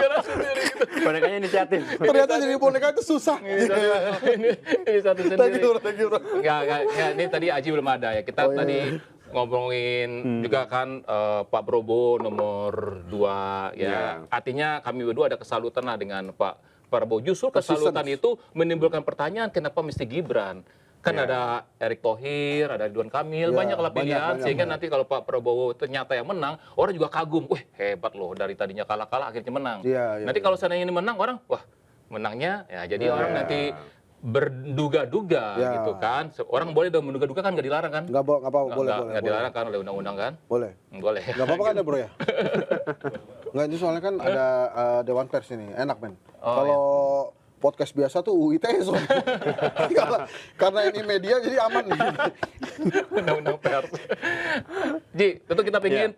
Gerak sendiri gitu. Bonekanya inisiatif. Ternyata jadi boneka itu susah. Ini satu Thank sendiri. you bro. Enggak, ini tadi Aji belum ada ya. Kita tadi ngomongin juga kan Pak Prabowo nomor 2 ya. Artinya kami berdua ada kesalutan lah dengan Pak Prabowo. Justru kesalutan itu menimbulkan pertanyaan kenapa mesti Gibran? Kan ada Erick Thohir, ada Ridwan Kamil, banyaklah pilihan. Sehingga nanti kalau Pak Prabowo ternyata yang menang, orang juga kagum. Wih, hebat loh, dari tadinya kalah-kalah akhirnya menang. Iya, Nanti kalau seandainya ini menang, orang, wah menangnya, ya jadi orang nanti berduga-duga gitu kan. Orang boleh dong menduga-duga kan nggak dilarang kan? Nggak apa-apa, boleh. Nggak dilarang kan oleh undang-undang kan? Boleh. Boleh. Nggak apa-apa kan ya bro ya? Nggak, ini soalnya kan ada Dewan Pers ini, enak men. Kalau podcast biasa tuh UITE soalnya. Karena ini media jadi aman nih. Undang-undang pers. Ji, tentu kita pengen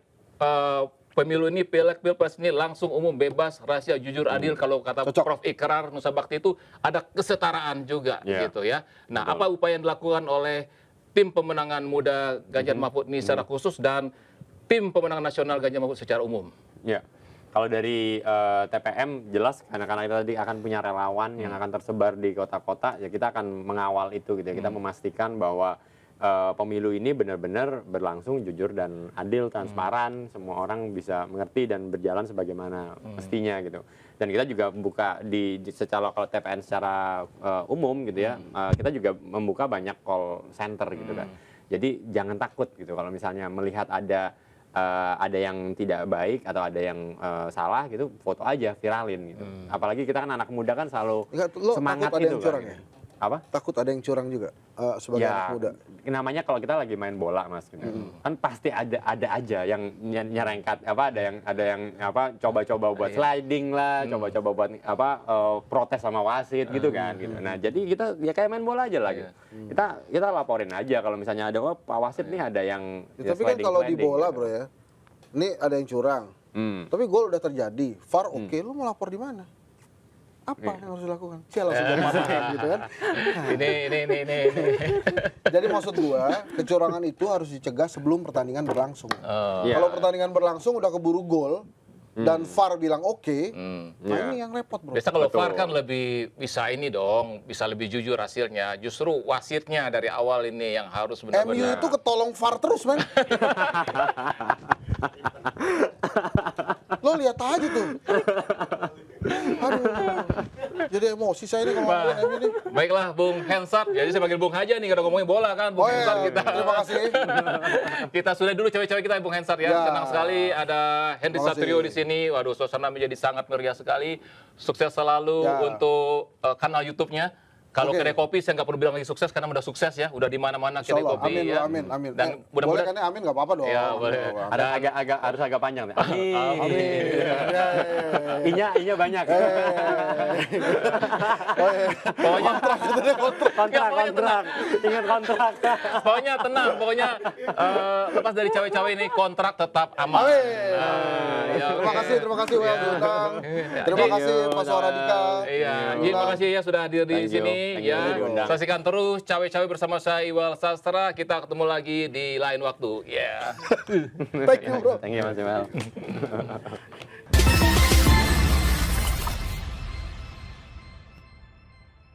pemilu ini, pilpres ini langsung umum, bebas, rahasia, jujur, adil. Kalau kata Prof. Ikrar Nusa Bakti itu ada kesetaraan juga gitu ya. Nah, apa upaya yang dilakukan oleh tim pemenangan muda Ganjar Mahfud ini secara khusus dan tim pemenangan nasional Ganjar Mahfud secara umum? Ya. Kalau dari TPM jelas karena kita tadi akan punya relawan yang akan tersebar di kota-kota, ya kita akan mengawal itu gitu ya. Kita memastikan bahwa pemilu ini benar-benar berlangsung jujur dan adil, transparan, semua orang bisa mengerti dan berjalan sebagaimana mestinya gitu. Dan kita juga membuka secara kalau TPN secara umum gitu ya, kita juga membuka banyak call center gitu kan. Jadi jangan takut gitu kalau misalnya melihat ada yang tidak baik atau ada yang salah gitu, foto aja, viralin gitu. Apalagi kita kan anak muda kan selalu semangat takut ada gitu yang curang kan. ya? Apa? Takut ada yang curang juga sebagai anak muda. Namanya kalau kita lagi main bola mas, gitu. Kan pasti ada aja yang nyerengkat, ada yang coba-coba buat sliding lah, coba-coba buat protes sama wasit gitu kan. Gitu. Nah jadi kita ya kayak main bola aja lah gitu. Kita laporin aja kalau misalnya ada pak wasit nih ada yang Ya, tapi kan kalau di bola bro ya, ini ada yang curang. Tapi gol udah terjadi, VAR oke, lu mau lapor di mana? Apa yang harus dilakukan? Saya langsung jawab gitu kan. Ini. Jadi maksud gua, kecurangan itu harus dicegah sebelum pertandingan berlangsung. Iya. Kalau pertandingan berlangsung udah keburu gol dan VAR bilang oke, nah ini yang repot bro. Biasa kalau VAR kan lebih bisa ini dong, bisa lebih jujur hasilnya. Justru wasitnya dari awal ini yang harus MU benar-benar. itu ketolong VAR terus men. Lo lihat aja tuh. jadi emosi saya ini kalau Wah. ngomongin MU ini. Baiklah, Bung Hensat. Jadi saya panggil Bung aja nih, kalau ngomongin bola kan, Bung Oh Hensat iya, kita. terima kasih. Kita sudah dulu cewek-cewek kita, Bung Hensat ya. Ya. Senang sekali ada Henry Terima kasih. Satrio di sini. Waduh, suasana menjadi sangat meriah sekali. Sukses selalu Ya. untuk kanal YouTube-nya. Kalau Oke. Kedai Kopi saya nggak perlu bilang lagi sukses karena udah sukses ya, udah di mana-mana Kedai Insyaallah. Kopi Amin, ya. amin. Dan Boleh mudah-mudahan kan ya, amin nggak apa-apa dong. Ya, boleh. Amin. Ada agak harus agak panjang nih. Amin. Amin. Ya. Inya banyak. pokoknya Kontrak. Ingat kontrak. pokoknya tenang, pokoknya lepas dari cawe-cawe ini kontrak tetap aman. Amin. Ya, Terima oke. kasih Well Ya. diundang. Ya. Terima Ji, kasih Pak Soradika. Iya, Ji, terima kasih ya sudah hadir di Thank you. sini Thank you ya. udah diundang. Saksikan terus cawe-cawe bersama saya Iwal Sastra. Kita ketemu lagi di lain waktu. Ya. Thank you bro. Thank you Mas Imal.